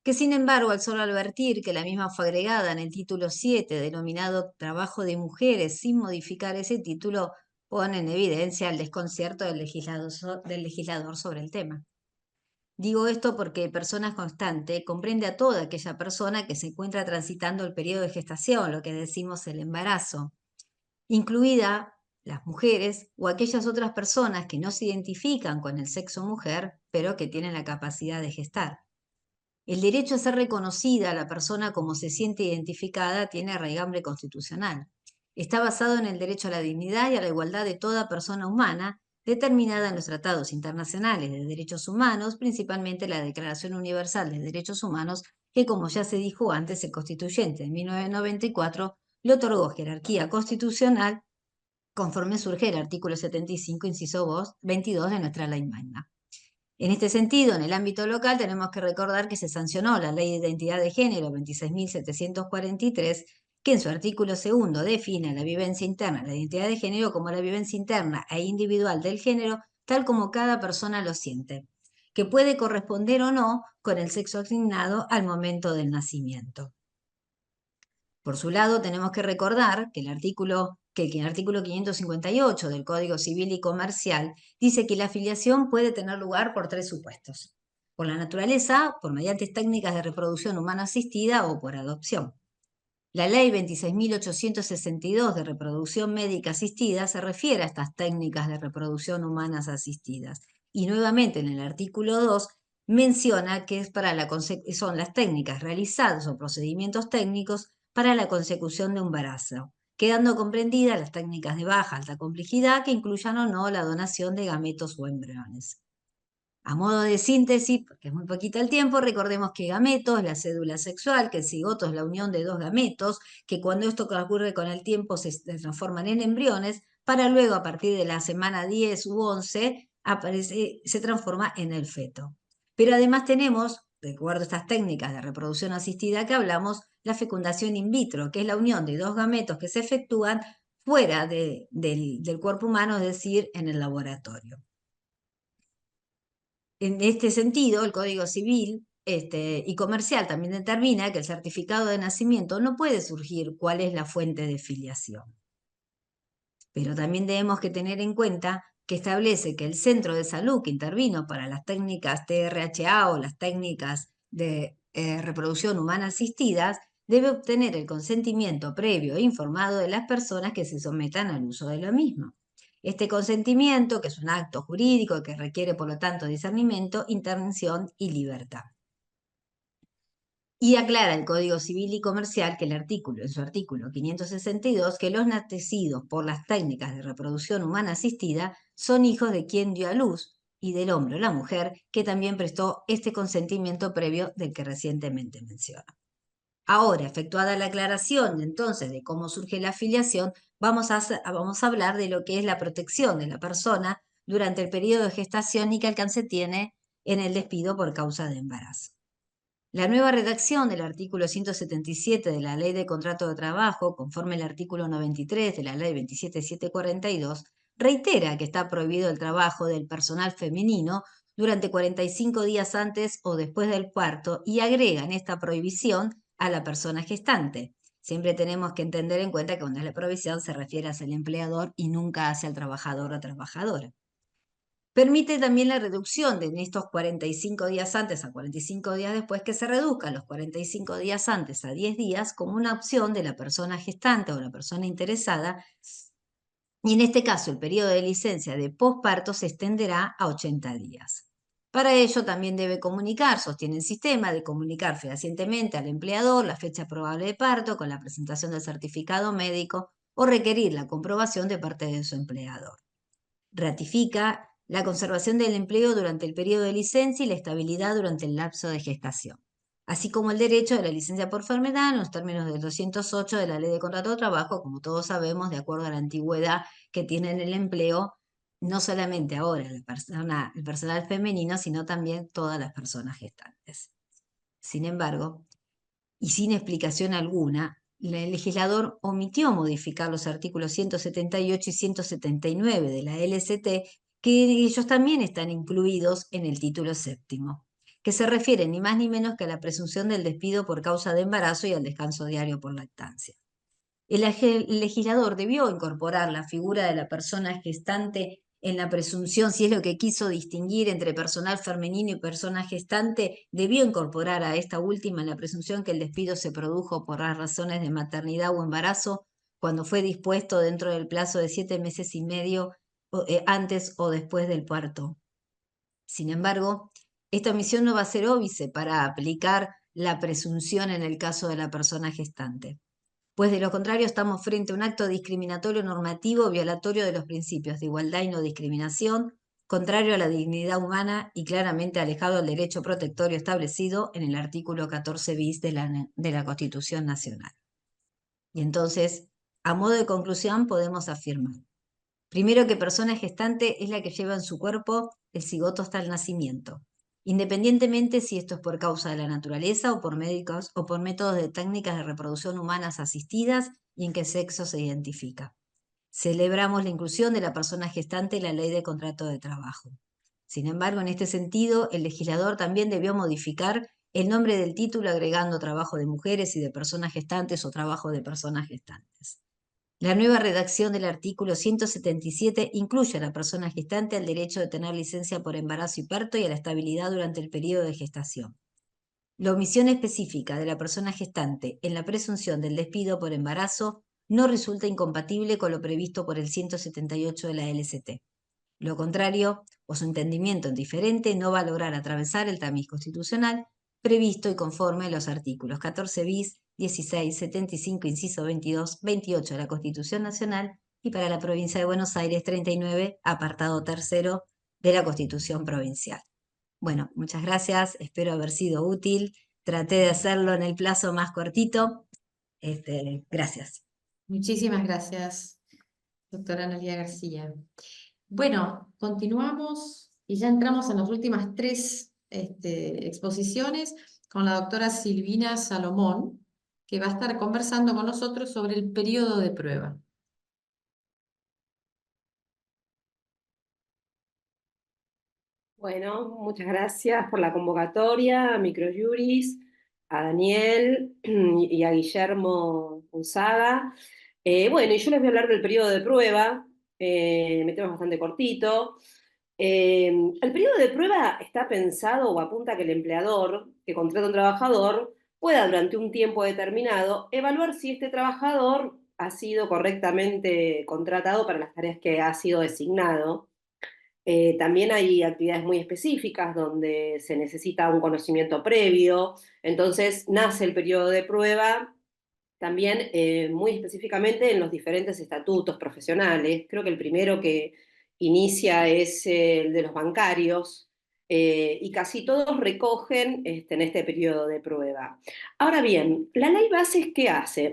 que sin embargo, al solo advertir que la misma fue agregada en el título 7, denominado Trabajo de Mujeres, sin modificar ese título, pone en evidencia el desconcierto del legislador sobre el tema. Digo esto porque persona constante comprende a toda aquella persona que se encuentra transitando el periodo de gestación, lo que decimos el embarazo, incluida las mujeres o aquellas otras personas que no se identifican con el sexo mujer, pero que tienen la capacidad de gestar. El derecho a ser reconocida a la persona como se siente identificada tiene raigambre constitucional. Está basado en el derecho a la dignidad y a la igualdad de toda persona humana, determinada en los tratados internacionales de derechos humanos, principalmente la Declaración Universal de Derechos Humanos que, como ya se dijo antes, el constituyente de 1994 le otorgó jerarquía constitucional conforme surge el artículo 75, inciso 22 de nuestra ley magna. En este sentido, en el ámbito local, tenemos que recordar que se sancionó la Ley de Identidad de Género 26.743, que en su artículo 2 define la vivencia interna, la identidad de género, como la vivencia interna e individual del género, tal como cada persona lo siente, que puede corresponder o no con el sexo asignado al momento del nacimiento. Por su lado, tenemos que recordar que el artículo 558 del Código Civil y Comercial dice que la filiación puede tener lugar por 3 supuestos: por la naturaleza, por mediante técnicas de reproducción humana asistida o por adopción. La Ley 26.862 de reproducción médica asistida se refiere a estas técnicas de reproducción humanas asistidas, y nuevamente en el artículo 2 menciona que son las técnicas realizadas o procedimientos técnicos para la consecución de un embarazo, quedando comprendidas las técnicas de baja alta complejidad que incluyan o no la donación de gametos o embriones. A modo de síntesis, porque es muy poquito el tiempo, recordemos que gameto es la cédula sexual, que el cigoto es la unión de 2 gametos, que cuando esto ocurre con el tiempo se transforman en embriones, para luego a partir de la semana 10 u 11 se transforma en el feto. Pero además tenemos, de acuerdo a estas técnicas de reproducción asistida que hablamos, la fecundación in vitro, que es la unión de 2 gametos que se efectúan fuera del cuerpo humano, es decir, en el laboratorio. En este sentido, el Código Civil y Comercial también determina que el certificado de nacimiento no puede surgir cuál es la fuente de filiación. Pero también debemos que tener en cuenta que establece que el centro de salud que intervino para las técnicas TRHA o las técnicas de reproducción humana asistidas debe obtener el consentimiento previo e informado de las personas que se sometan al uso de lo mismo. Este consentimiento, que es un acto jurídico que requiere por lo tanto discernimiento, intervención y libertad. Y aclara el Código Civil y Comercial que en su artículo 562, que los nacidos por las técnicas de reproducción humana asistida son hijos de quien dio a luz y del hombre o la mujer que también prestó este consentimiento previo del que recientemente menciono. Ahora, efectuada la aclaración entonces de cómo surge la filiación, vamos a hablar de lo que es la protección de la persona durante el periodo de gestación y qué alcance tiene en el despido por causa de embarazo. La nueva redacción del artículo 177 de la Ley de Contrato de Trabajo, conforme al artículo 93 de la Ley 27742, reitera que está prohibido el trabajo del personal femenino durante 45 días antes o después del parto y agrega en esta prohibición a la persona gestante. Siempre tenemos que entender en cuenta que cuando es la prohibición se refiere hacia el empleador y nunca hacia el trabajador o trabajadora. Permite también la reducción de estos 45 días antes a 45 días después, que se reduzcan los 45 días antes a 10 días como una opción de la persona gestante o la persona interesada, y en este caso el periodo de licencia de posparto se extenderá a 80 días. Para ello también debe sostiene el sistema de comunicar fehacientemente al empleador la fecha probable de parto con la presentación del certificado médico o requerir la comprobación de parte de su empleador. Ratifica la conservación del empleo durante el periodo de licencia y la estabilidad durante el lapso de gestación, así como el derecho de la licencia por enfermedad en los términos del 208 de la Ley de Contrato de Trabajo, como todos sabemos, de acuerdo a la antigüedad que tiene en el empleo, no solamente ahora el personal femenino, sino también todas las personas gestantes. Sin embargo, y sin explicación alguna, el legislador omitió modificar los artículos 178 y 179 de la LCT, que ellos también están incluidos en el título séptimo, que se refiere ni más ni menos que a la presunción del despido por causa de embarazo y al descanso diario por lactancia. El legislador debió incorporar la figura de la persona gestante en la presunción, si es lo que quiso distinguir entre personal femenino y persona gestante, debió incorporar a esta última en la presunción que el despido se produjo por las razones de maternidad o embarazo cuando fue dispuesto dentro del plazo de 7 meses y medio antes o después del parto. Sin embargo, esta omisión no va a ser óbice para aplicar la presunción en el caso de la persona gestante, pues de lo contrario estamos frente a un acto discriminatorio normativo violatorio de los principios de igualdad y no discriminación, contrario a la dignidad humana y claramente alejado del derecho protectorio establecido en el artículo 14 bis de la Constitución Nacional. Y entonces, a modo de conclusión, podemos afirmar: primero, que persona gestante es la que lleva en su cuerpo el cigoto hasta el nacimiento, independientemente si esto es por causa de la naturaleza o por médicos o por métodos de técnicas de reproducción humanas asistidas y en qué sexo se identifica. Celebramos la inclusión de la persona gestante en la Ley de Contrato de Trabajo. Sin embargo, en este sentido, el legislador también debió modificar el nombre del título agregando trabajo de mujeres y de personas gestantes o trabajo de personas gestantes. La nueva redacción del artículo 177 incluye a la persona gestante al derecho de tener licencia por embarazo y parto y a la estabilidad durante el periodo de gestación. La omisión específica de la persona gestante en la presunción del despido por embarazo no resulta incompatible con lo previsto por el 178 de la LCT. Lo contrario, o su entendimiento diferente, no va a lograr atravesar el tamiz constitucional previsto y conforme a los artículos 14 bis, 16, 75, inciso 22, 28 de la Constitución Nacional y para la provincia de Buenos Aires 39, apartado tercero de la Constitución Provincial. Bueno, muchas gracias, espero haber sido útil. Traté de hacerlo en el plazo más cortito. Gracias. Muchísimas gracias, doctora Analía García. Bueno, continuamos y ya entramos en las últimas tres exposiciones con la doctora Silvina Salomón, que va a estar conversando con nosotros sobre el periodo de prueba. Bueno, muchas gracias por la convocatoria a Microjuris, a Daniel y a Guillermo Unzaga. Bueno, y yo les voy a hablar del periodo de prueba, me tengo bastante cortito. El periodo de prueba está pensado o apunta a que el empleador que contrata a un trabajador pueda durante un tiempo determinado evaluar si este trabajador ha sido correctamente contratado para las tareas que ha sido designado. También hay actividades muy específicas donde se necesita un conocimiento previo, entonces nace el periodo de prueba también muy específicamente en los diferentes estatutos profesionales. Creo que el primero que inicia es el de los bancarios, y casi todos recogen en este periodo de prueba. Ahora bien, la ley bases, ¿qué hace?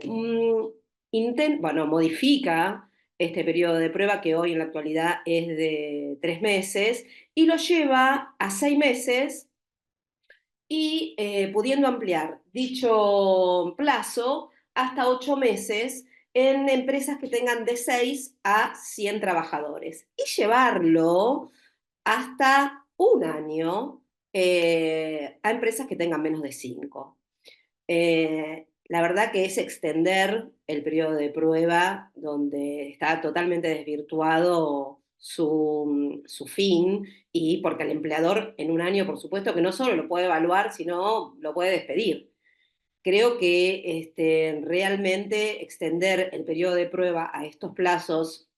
Modifica este periodo de prueba, que hoy en la actualidad es de 3 meses, y lo lleva a 6 meses, y pudiendo ampliar dicho plazo hasta 8 meses en empresas que tengan de 6 a 100 trabajadores, y llevarlo hasta un año a empresas que tengan menos de 5. La verdad que es extender el periodo de prueba donde está totalmente desvirtuado su fin, y porque el empleador en un año, por supuesto, que no solo lo puede evaluar, sino lo puede despedir. Creo que realmente extender el periodo de prueba a estos plazos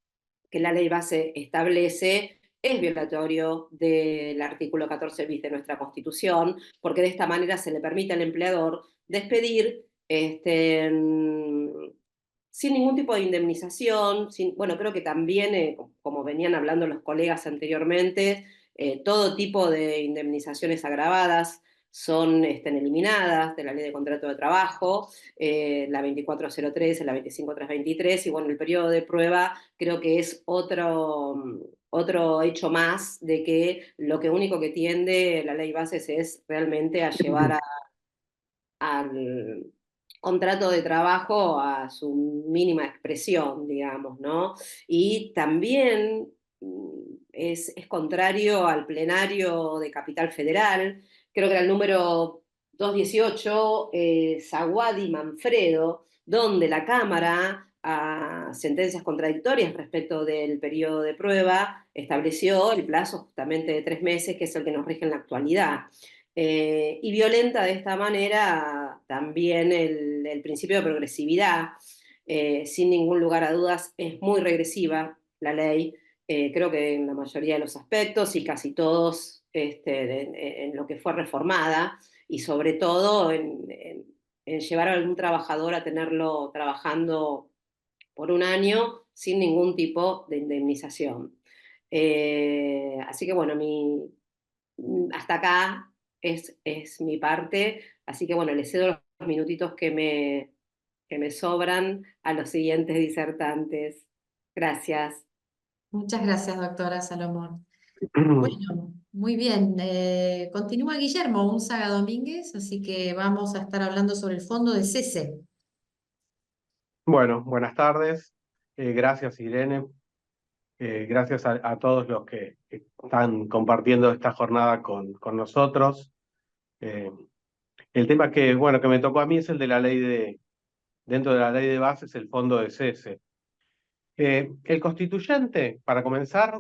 que la ley base establece es violatorio del artículo 14 bis de nuestra Constitución, porque de esta manera se le permite al empleador despedir sin ningún tipo de indemnización. Bueno, creo que también, como venían hablando los colegas anteriormente, todo tipo de indemnizaciones agravadas son eliminadas de la Ley de Contrato de Trabajo, la 2403, la 25323, y bueno, el periodo de prueba creo que es otro hecho más de que lo que único que tiende la ley bases es realmente a llevar al contrato de trabajo a su mínima expresión, digamos, ¿no? Y también es contrario al plenario de Capital Federal, creo que era el número 218, Zaguadi Manfredo, donde la Cámara, a sentencias contradictorias respecto del periodo de prueba, estableció el plazo justamente de 3 meses, que es el que nos rige en la actualidad. Y violenta de esta manera también el principio de progresividad. Sin ningún lugar a dudas, es muy regresiva la ley, creo que en la mayoría de los aspectos y casi todos en lo que fue reformada, y sobre todo en llevar a algún trabajador a tenerlo trabajando por un año sin ningún tipo de indemnización. Así que bueno, hasta acá es mi parte, así que bueno, le cedo los minutitos que me sobran a los siguientes disertantes. Gracias. Muchas gracias, doctora Salomón. Bueno, muy bien. Continúa Guillermo Unzaga Domínguez, así que vamos a estar hablando sobre el fondo de SESE. Bueno, buenas tardes. Gracias, Irene. Gracias a todos los que están compartiendo esta jornada con nosotros. El tema que me tocó a mí es el de dentro de la ley de bases, el fondo de SESE. El constituyente, para comenzar,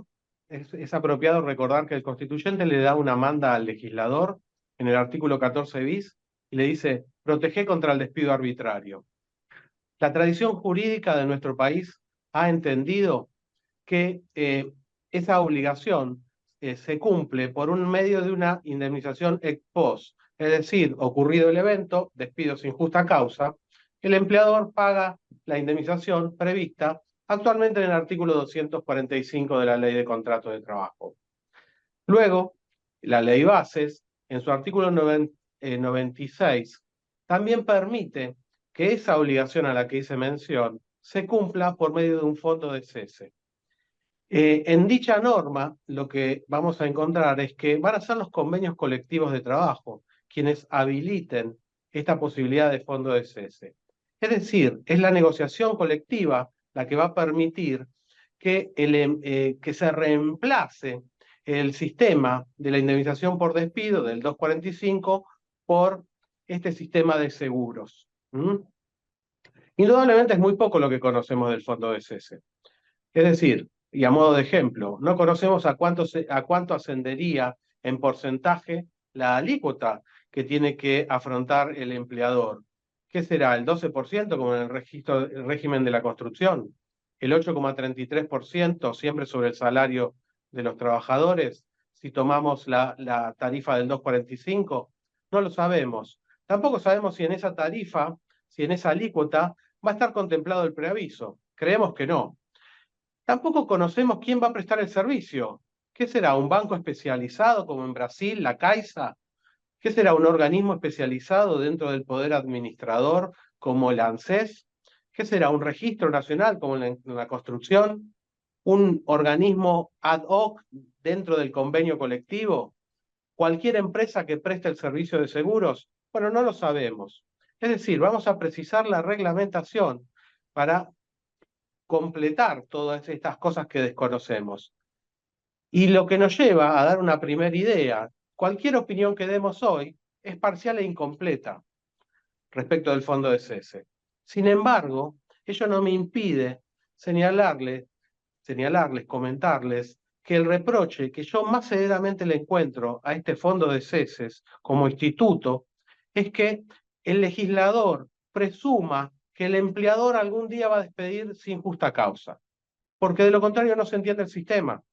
es apropiado recordar que el constituyente le da una manda al legislador en el artículo 14 bis y le dice, protege contra el despido arbitrario. La tradición jurídica de nuestro país ha entendido que esa obligación se cumple por un medio de una indemnización ex post, es decir, ocurrido el evento, despido sin justa causa, el empleador paga la indemnización prevista actualmente en el artículo 245 de la Ley de Contrato de Trabajo. Luego, la Ley Bases, en su artículo 96, también permite que esa obligación a la que hice mención se cumpla por medio de un fondo de cese. En dicha norma, lo que vamos a encontrar es que van a ser los convenios colectivos de trabajo quienes habiliten esta posibilidad de fondo de cese. Es decir, es la negociación colectiva la que va a permitir que se reemplace el sistema de la indemnización por despido del 245 por este sistema de seguros. Indudablemente es muy poco lo que conocemos del fondo de cese. Es decir, y a modo de ejemplo, no conocemos a cuánto ascendería en porcentaje la alícuota que tiene que afrontar el empleador. ¿Qué será? ¿El 12% como en el régimen de la construcción? ¿El 8,33% siempre sobre el salario de los trabajadores? Si tomamos la tarifa del 245, no lo sabemos. Tampoco sabemos si en esa tarifa, si en esa alícuota, va a estar contemplado el preaviso. Creemos que no. Tampoco conocemos quién va a prestar el servicio. ¿Qué será? ¿Un banco especializado como en Brasil, la Caixa? ¿Qué será? ¿Un organismo especializado dentro del poder administrador como el ANSES? ¿Qué será? ¿Un registro nacional como en la construcción? ¿Un organismo ad hoc dentro del convenio colectivo? ¿Cualquier empresa que preste el servicio de seguros? Bueno, no lo sabemos. Es decir, vamos a precisar la reglamentación para completar todas estas cosas que desconocemos. Y lo que nos lleva a dar una primera idea, cualquier opinión que demos hoy es parcial e incompleta respecto del fondo de cese. Sin embargo, ello no me impide señalarles, comentarles que el reproche que yo más severamente le encuentro a este fondo de ceses como instituto es que el legislador presuma que el empleador algún día va a despedir sin justa causa, porque de lo contrario no se entiende el sistema.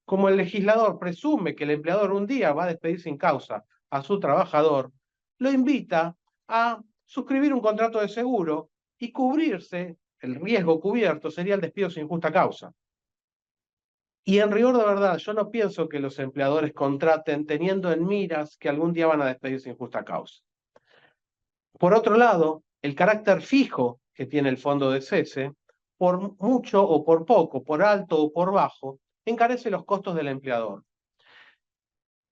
Como el legislador presume que el empleador un día va a despedir sin causa a su trabajador, lo invita a suscribir un contrato de seguro y cubrirse, el riesgo cubierto sería el despido sin justa causa. Y en rigor de verdad, yo no pienso que los empleadores contraten teniendo en miras que algún día van a despedir sin justa causa. Por otro lado, el carácter fijo que tiene el fondo de cese, por mucho o por poco, por alto o por bajo, encarece los costos del empleador.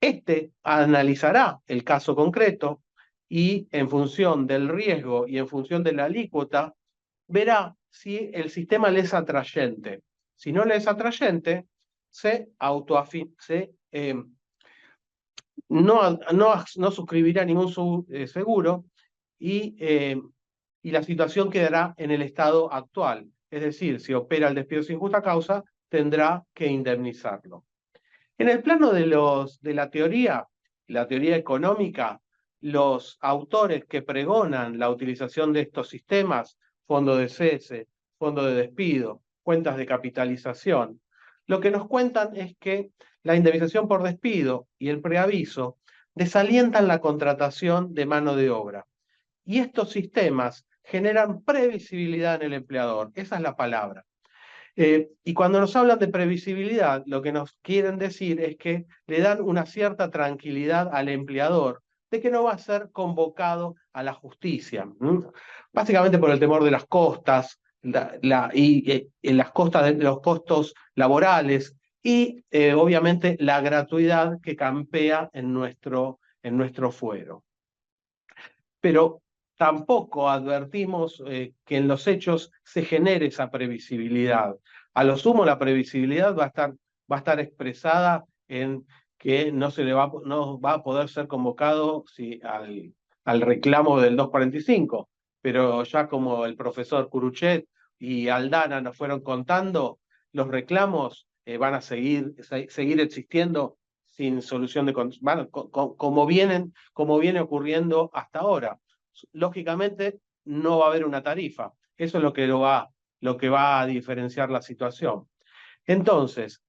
Este analizará el caso concreto y en función del riesgo y en función de la alícuota, verá si el sistema le es atrayente. Si no le es atrayente, no suscribirá ningún seguro y la situación quedará en el estado actual. Es decir, si opera el despido sin justa causa, tendrá que indemnizarlo. En el plano de la teoría económica, los autores que pregonan la utilización de estos sistemas, fondo de cese, fondo de despido, cuentas de capitalización, lo que nos cuentan es que la indemnización por despido y el preaviso desalientan la contratación de mano de obra. Y estos sistemas generan previsibilidad en el empleador, esa es la palabra. Y cuando nos hablan de previsibilidad, lo que nos quieren decir es que le dan una cierta tranquilidad al empleador de que no va a ser convocado a la justicia, básicamente por el temor de las costas las costas de los costos laborales y obviamente la gratuidad que campea en nuestro fuero. Pero tampoco advertimos que en los hechos se genere esa previsibilidad. A lo sumo, la previsibilidad va a estar expresada en que no va a poder ser convocado al reclamo del 245, pero ya como el profesor Curuchet y Aldana nos fueron contando, los reclamos van a seguir existiendo sin solución como viene ocurriendo hasta ahora. Lógicamente no va a haber una tarifa. Eso es lo que va a diferenciar la situación. Entonces,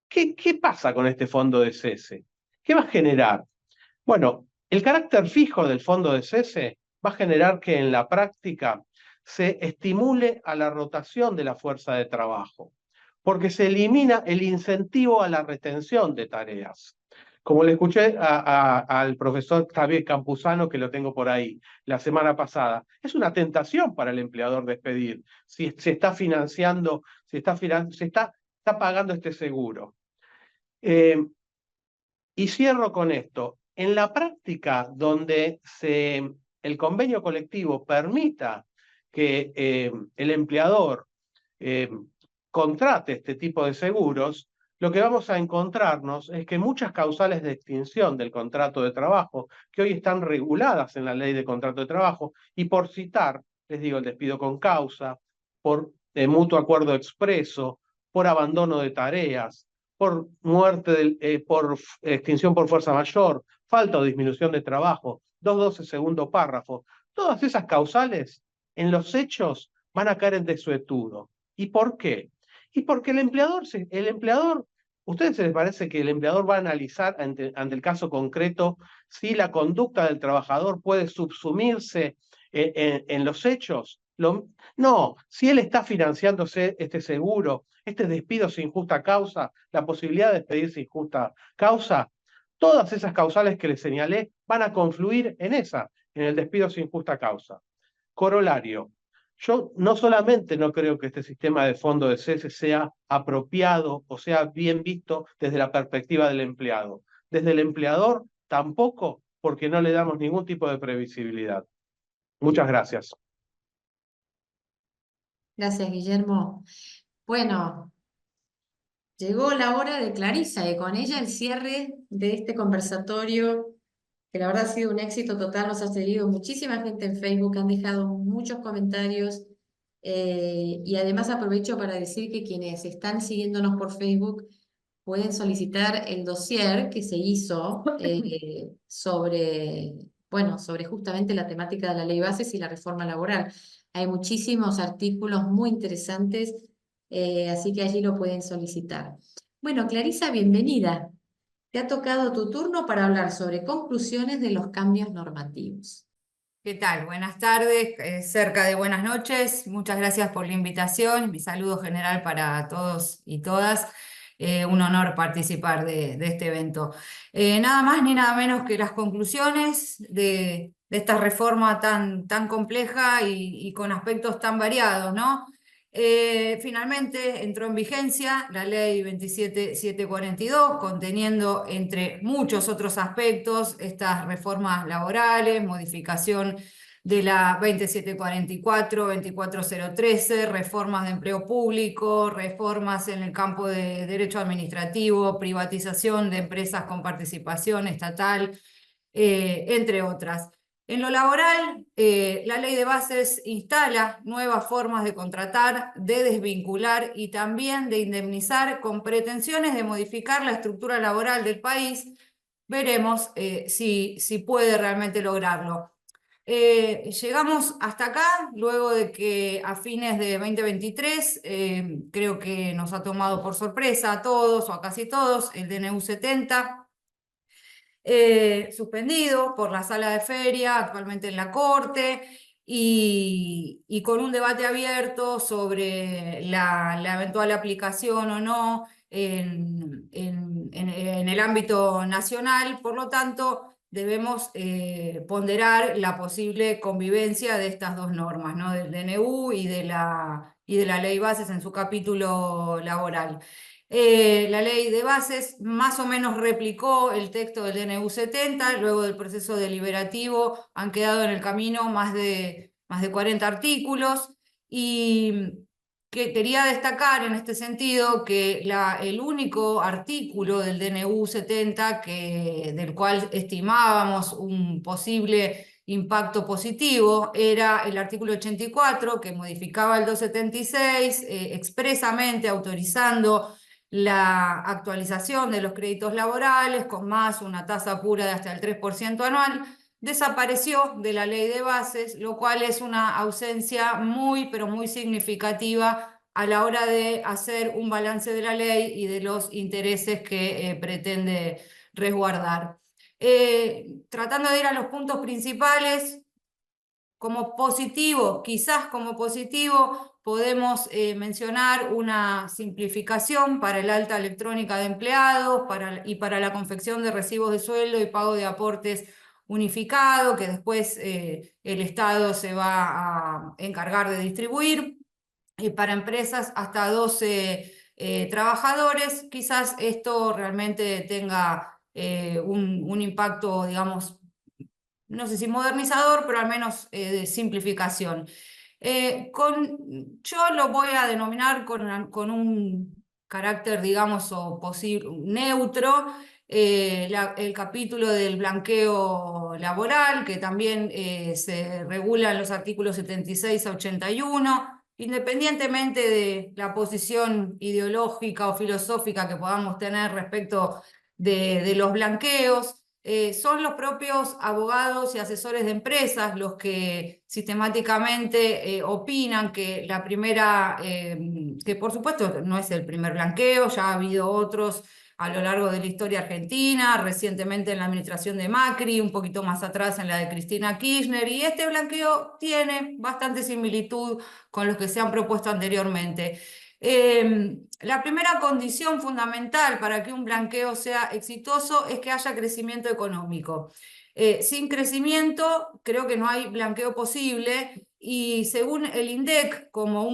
¿qué pasa con este fondo de cese? ¿Qué va a generar? Bueno, el carácter fijo del fondo de cese va a generar que en la práctica se estimule a la rotación de la fuerza de trabajo, porque se elimina el incentivo a la retención de tareas. Como le escuché al profesor Javier Campuzano, que lo tengo por ahí, la semana pasada, es una tentación para el empleador despedir, si se está financiando, se está pagando este seguro. Y cierro con esto. En la práctica, donde el convenio colectivo permita que el empleador contrate este tipo de seguros, lo que vamos a encontrarnos es que muchas causales de extinción del contrato de trabajo, que hoy están reguladas en la ley de contrato de trabajo, y por citar, les digo, el despido con causa, por mutuo acuerdo expreso, por abandono de tareas, por muerte, por extinción por fuerza mayor, falta o disminución de trabajo, 212 segundo párrafo, todas esas causales en los hechos van a caer en desuetudo. ¿Y por qué? Y porque el empleador, ¿a ustedes les parece que el empleador va a analizar ante el caso concreto si la conducta del trabajador puede subsumirse en los hechos? No, si él está financiándose este seguro, este despido sin justa causa, la posibilidad de despedir sin justa causa, todas esas causales que les señalé van a confluir en el despido sin justa causa. Corolario. Yo no solamente no creo que este sistema de fondo de cese sea apropiado o sea bien visto desde la perspectiva del empleado. Desde el empleador tampoco, porque no le damos ningún tipo de previsibilidad. Muchas gracias. Gracias, Guillermo. Bueno, llegó la hora de Clarisa y con ella el cierre de este conversatorio, que la verdad ha sido un éxito total, nos ha seguido muchísima gente en Facebook, han dejado muchos comentarios y además aprovecho para decir que quienes están siguiéndonos por Facebook pueden solicitar el dossier que se hizo sobre justamente la temática de la ley bases y la reforma laboral. Hay muchísimos artículos muy interesantes, así que allí lo pueden solicitar. Bueno, Clarisa, bienvenida. Te ha tocado tu turno para hablar sobre conclusiones de los cambios normativos. ¿Qué tal? Buenas tardes, cerca de buenas noches. Muchas gracias por la invitación. Mi saludo general para todos y todas. Un honor participar de este evento. Nada más ni nada menos que las conclusiones de esta reforma tan compleja y con aspectos tan variados, ¿no? Finalmente entró en vigencia la ley 27742, conteniendo entre muchos otros aspectos estas reformas laborales, modificación de la 27744, 24013, reformas de empleo público, reformas en el campo de derecho administrativo, privatización de empresas con participación estatal, entre otras. En lo laboral, la ley de bases instala nuevas formas de contratar, de desvincular y también de indemnizar con pretensiones de modificar la estructura laboral del país. Veremos si puede realmente lograrlo. Llegamos hasta acá, luego de que a fines de 2023, creo que nos ha tomado por sorpresa a todos o a casi todos, el DNU 70, suspendido por la sala de feria, actualmente en la Corte, y con un debate abierto sobre la eventual aplicación o no en el ámbito nacional. Por lo tanto, debemos ponderar la posible convivencia de estas dos normas, ¿no? Del DNU y de la ley bases en su capítulo laboral. La ley de bases más o menos replicó el texto del DNU 70, luego del proceso deliberativo han quedado en el camino más de 40 artículos, y que quería destacar en este sentido que el único artículo del DNU 70 del cual estimábamos un posible impacto positivo era el artículo 84, que modificaba el 276, expresamente autorizando la actualización de los créditos laborales con más una tasa pura de hasta el 3% anual. Desapareció de la ley de bases, lo cual es una ausencia muy, pero muy significativa a la hora de hacer un balance de la ley y de los intereses que pretende resguardar. Tratando de ir a los puntos principales, como positivo, quizás como positivo, podemos mencionar una simplificación para el alta electrónica de empleados y para la confección de recibos de sueldo y pago de aportes unificado, que después el Estado se va a encargar de distribuir. Para empresas hasta 12 trabajadores, quizás esto realmente tenga un impacto, digamos, no sé si modernizador, pero al menos de simplificación. Yo lo voy a denominar con un carácter, digamos, o posible, neutro, el capítulo del blanqueo laboral, que también se regula en los artículos 76 a 81, independientemente de la posición ideológica o filosófica que podamos tener respecto de los blanqueos. Son los propios abogados y asesores de empresas los que sistemáticamente opinan que la primera, que por supuesto no es el primer blanqueo, ya ha habido otros a lo largo de la historia argentina, recientemente en la administración de Macri, un poquito más atrás en la de Cristina Kirchner, y este blanqueo tiene bastante similitud con los que se han propuesto anteriormente. La primera condición fundamental para que un blanqueo sea exitoso es que haya crecimiento económico. Sin crecimiento, creo que no hay blanqueo posible, y según el INDEC, como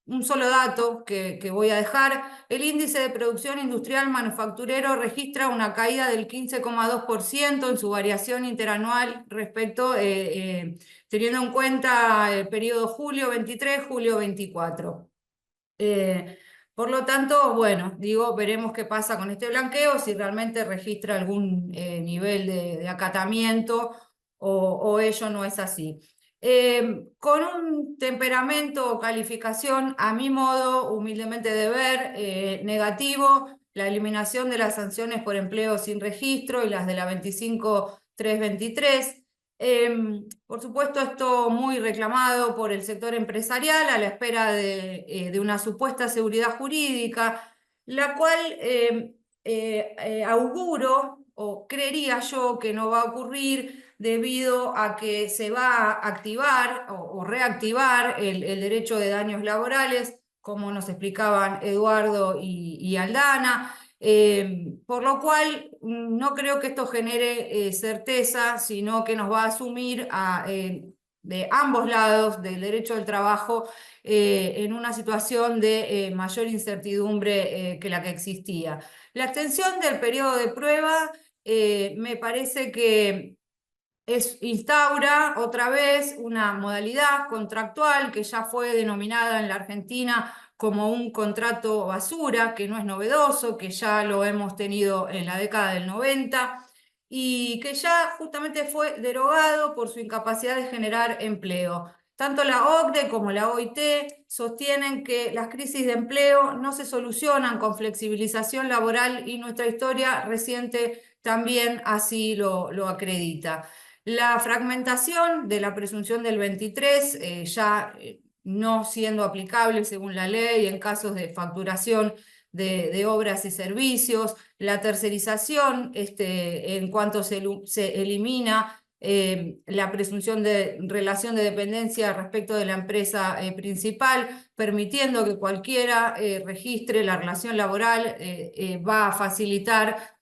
un solo dato que voy a dejar, el índice de producción industrial manufacturero registra una caída del 15,2% en su variación interanual respecto, teniendo en cuenta el periodo julio 23, julio 24. Por lo tanto, bueno, digo, veremos qué pasa con este blanqueo, si realmente registra algún nivel de acatamiento o ello no es así. Con un temperamento o calificación, a mi modo, humildemente de ver, negativo, la eliminación de las sanciones por empleo sin registro y las de la 25.323. Por supuesto, esto muy reclamado por el sector empresarial a la espera de una supuesta seguridad jurídica, la cual auguro o creería yo que no va a ocurrir debido a que se va a activar o reactivar el derecho de daños laborales, como nos explicaban Eduardo y Aldana. Por lo cual no creo que esto genere certeza, sino que nos va a asumir de ambos lados del derecho del trabajo en una situación de mayor incertidumbre que la que existía. La extensión del periodo de prueba me parece que instaura otra vez una modalidad contractual que ya fue denominada en la Argentina como un contrato basura, que no es novedoso, que ya lo hemos tenido en la década del 90 y que ya justamente fue derogado por su incapacidad de generar empleo. Tanto la OCDE como la OIT sostienen que las crisis de empleo no se solucionan con flexibilización laboral, y nuestra historia reciente también así lo acredita. La fragmentación de la presunción del 23, no siendo aplicable según la ley en casos de facturación de obras y servicios, la tercerización en cuanto se elimina la presunción de relación de dependencia respecto de la empresa principal, permitiendo que cualquiera registre la relación laboral, va a facilitar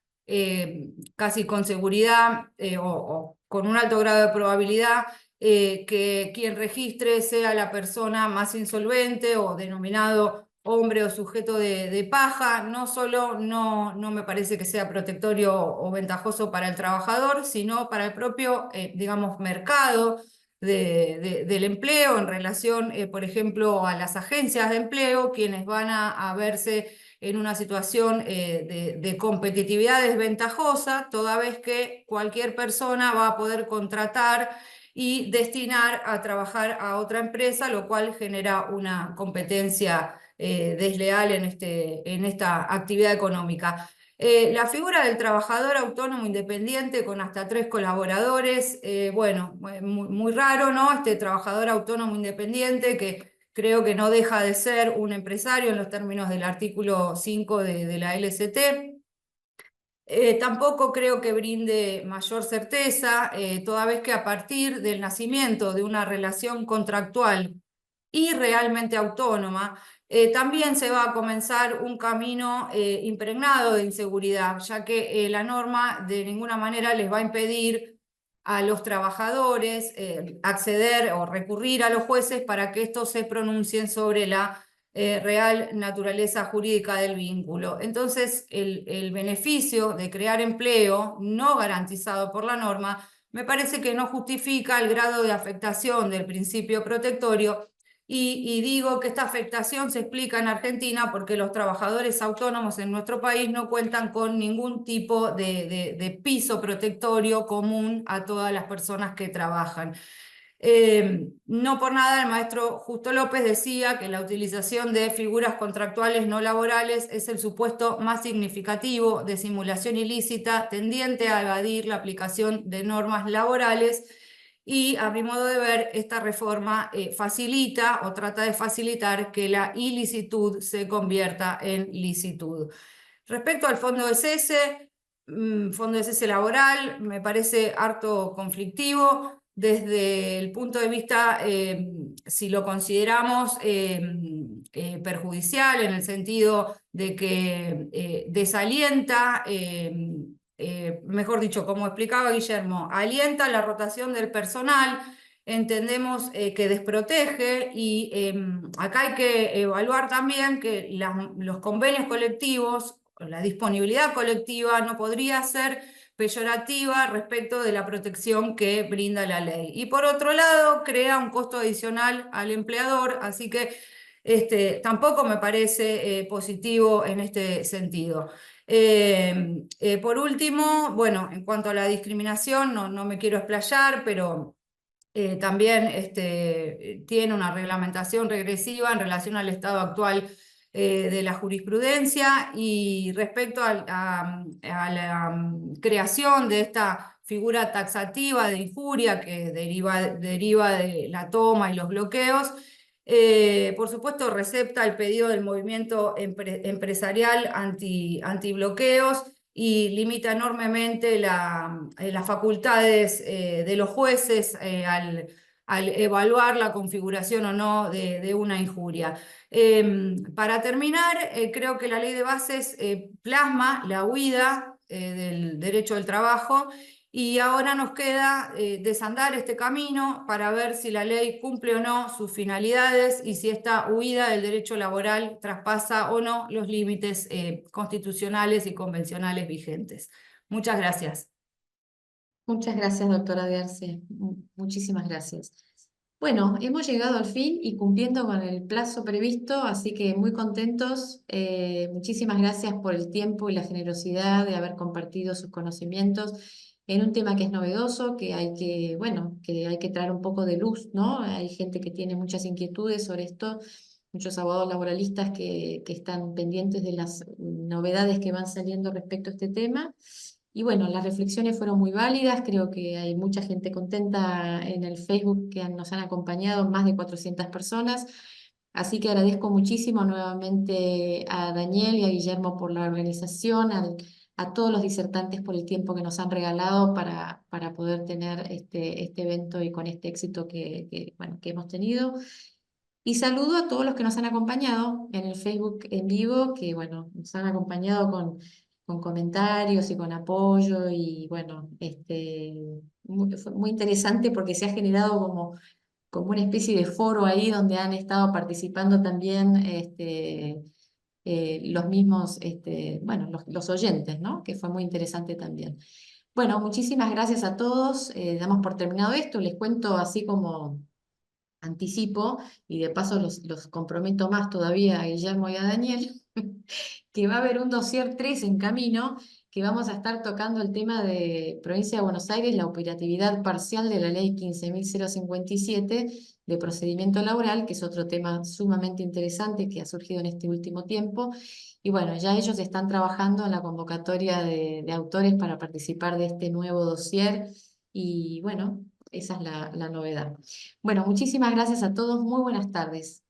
casi con seguridad o con un alto grado de probabilidad que quien registre sea la persona más insolvente o denominado hombre o sujeto de paja. No solo no me parece que sea protectorio o ventajoso para el trabajador, sino para el propio, digamos, mercado del empleo en relación, por ejemplo, a las agencias de empleo, quienes van a verse en una situación de competitividad desventajosa, toda vez que cualquier persona va a poder contratar y destinar a trabajar a otra empresa, lo cual genera una competencia desleal en esta actividad económica. La figura del trabajador autónomo independiente con hasta 3 colaboradores, bueno, muy raro, ¿no? Este trabajador autónomo independiente que creo que no deja de ser un empresario en los términos del artículo 5 de la LST. Tampoco creo que brinde mayor certeza, toda vez que a partir del nacimiento de una relación contractual y realmente autónoma, también se va a comenzar un camino impregnado de inseguridad, ya que la norma de ninguna manera les va a impedir a los trabajadores acceder o recurrir a los jueces para que estos se pronuncien sobre la real naturaleza jurídica del vínculo. Entonces, el beneficio de crear empleo no garantizado por la norma me parece que no justifica el grado de afectación del principio protectorio. Y digo que esta afectación se explica en Argentina porque los trabajadores autónomos en nuestro país no cuentan con ningún tipo de piso protectorio común a todas las personas que trabajan. No por nada el maestro Justo López decía que la utilización de figuras contractuales no laborales es el supuesto más significativo de simulación ilícita tendiente a evadir la aplicación de normas laborales. Y a mi modo de ver, esta reforma facilita o trata de facilitar que la ilicitud se convierta en licitud. Respecto al fondo de cese, fondo de cese laboral, me parece harto conflictivo desde el punto de vista, si lo consideramos perjudicial en el sentido de que desalienta, mejor dicho, como explicaba Guillermo, alienta la rotación del personal, entendemos que desprotege y acá hay que evaluar también que los convenios colectivos, la disponibilidad colectiva no podría ser peyorativa respecto de la protección que brinda la ley. Y por otro lado, crea un costo adicional al empleador, así que tampoco me parece positivo en este sentido. Por último, bueno, en cuanto a la discriminación, no me quiero explayar, pero también tiene una reglamentación regresiva en relación al estado actual de la jurisprudencia. Y respecto a la creación de esta figura taxativa de injuria que deriva de la toma y los bloqueos, por supuesto recepta el pedido del movimiento empresarial antibloqueos y limita enormemente las facultades de los jueces al evaluar la configuración o no de una injuria. Para terminar, creo que la ley de bases plasma la huida del derecho del trabajo, y ahora nos queda desandar este camino para ver si la ley cumple o no sus finalidades y si esta huida del derecho laboral traspasa o no los límites constitucionales y convencionales vigentes. Muchas gracias. Muchas gracias, doctora de Arce. Muchísimas gracias. Bueno, hemos llegado al fin y cumpliendo con el plazo previsto, así que muy contentos. Muchísimas gracias por el tiempo y la generosidad de haber compartido sus conocimientos en un tema que es novedoso, que hay que traer un poco de luz, ¿no? Hay gente que tiene muchas inquietudes sobre esto, muchos abogados laboralistas que están pendientes de las novedades que van saliendo respecto a este tema. Y bueno, las reflexiones fueron muy válidas, creo que hay mucha gente contenta en el Facebook que nos han acompañado, más de 400 personas. Así que agradezco muchísimo nuevamente a Daniel y a Guillermo por la organización, a todos los disertantes por el tiempo que nos han regalado para poder tener este evento y con este éxito bueno, que hemos tenido. Y saludo a todos los que nos han acompañado en el Facebook en vivo, que bueno, nos han acompañado con comentarios y con apoyo, y bueno, fue muy interesante porque se ha generado como una especie de foro ahí donde han estado participando también los mismos, bueno, los oyentes, ¿no? Que fue muy interesante también. Bueno, muchísimas gracias a todos. Damos por terminado esto. Les cuento así como anticipo, y de paso los comprometo más todavía a Guillermo y a Daniel, que va a haber un dossier 3 en camino, que vamos a estar tocando el tema de Provincia de Buenos Aires, la operatividad parcial de la ley 15.057 de procedimiento laboral, que es otro tema sumamente interesante que ha surgido en este último tiempo. Y bueno, ya ellos están trabajando en la convocatoria de autores para participar de este nuevo dossier, y bueno, esa es la novedad. Bueno, muchísimas gracias a todos, muy buenas tardes.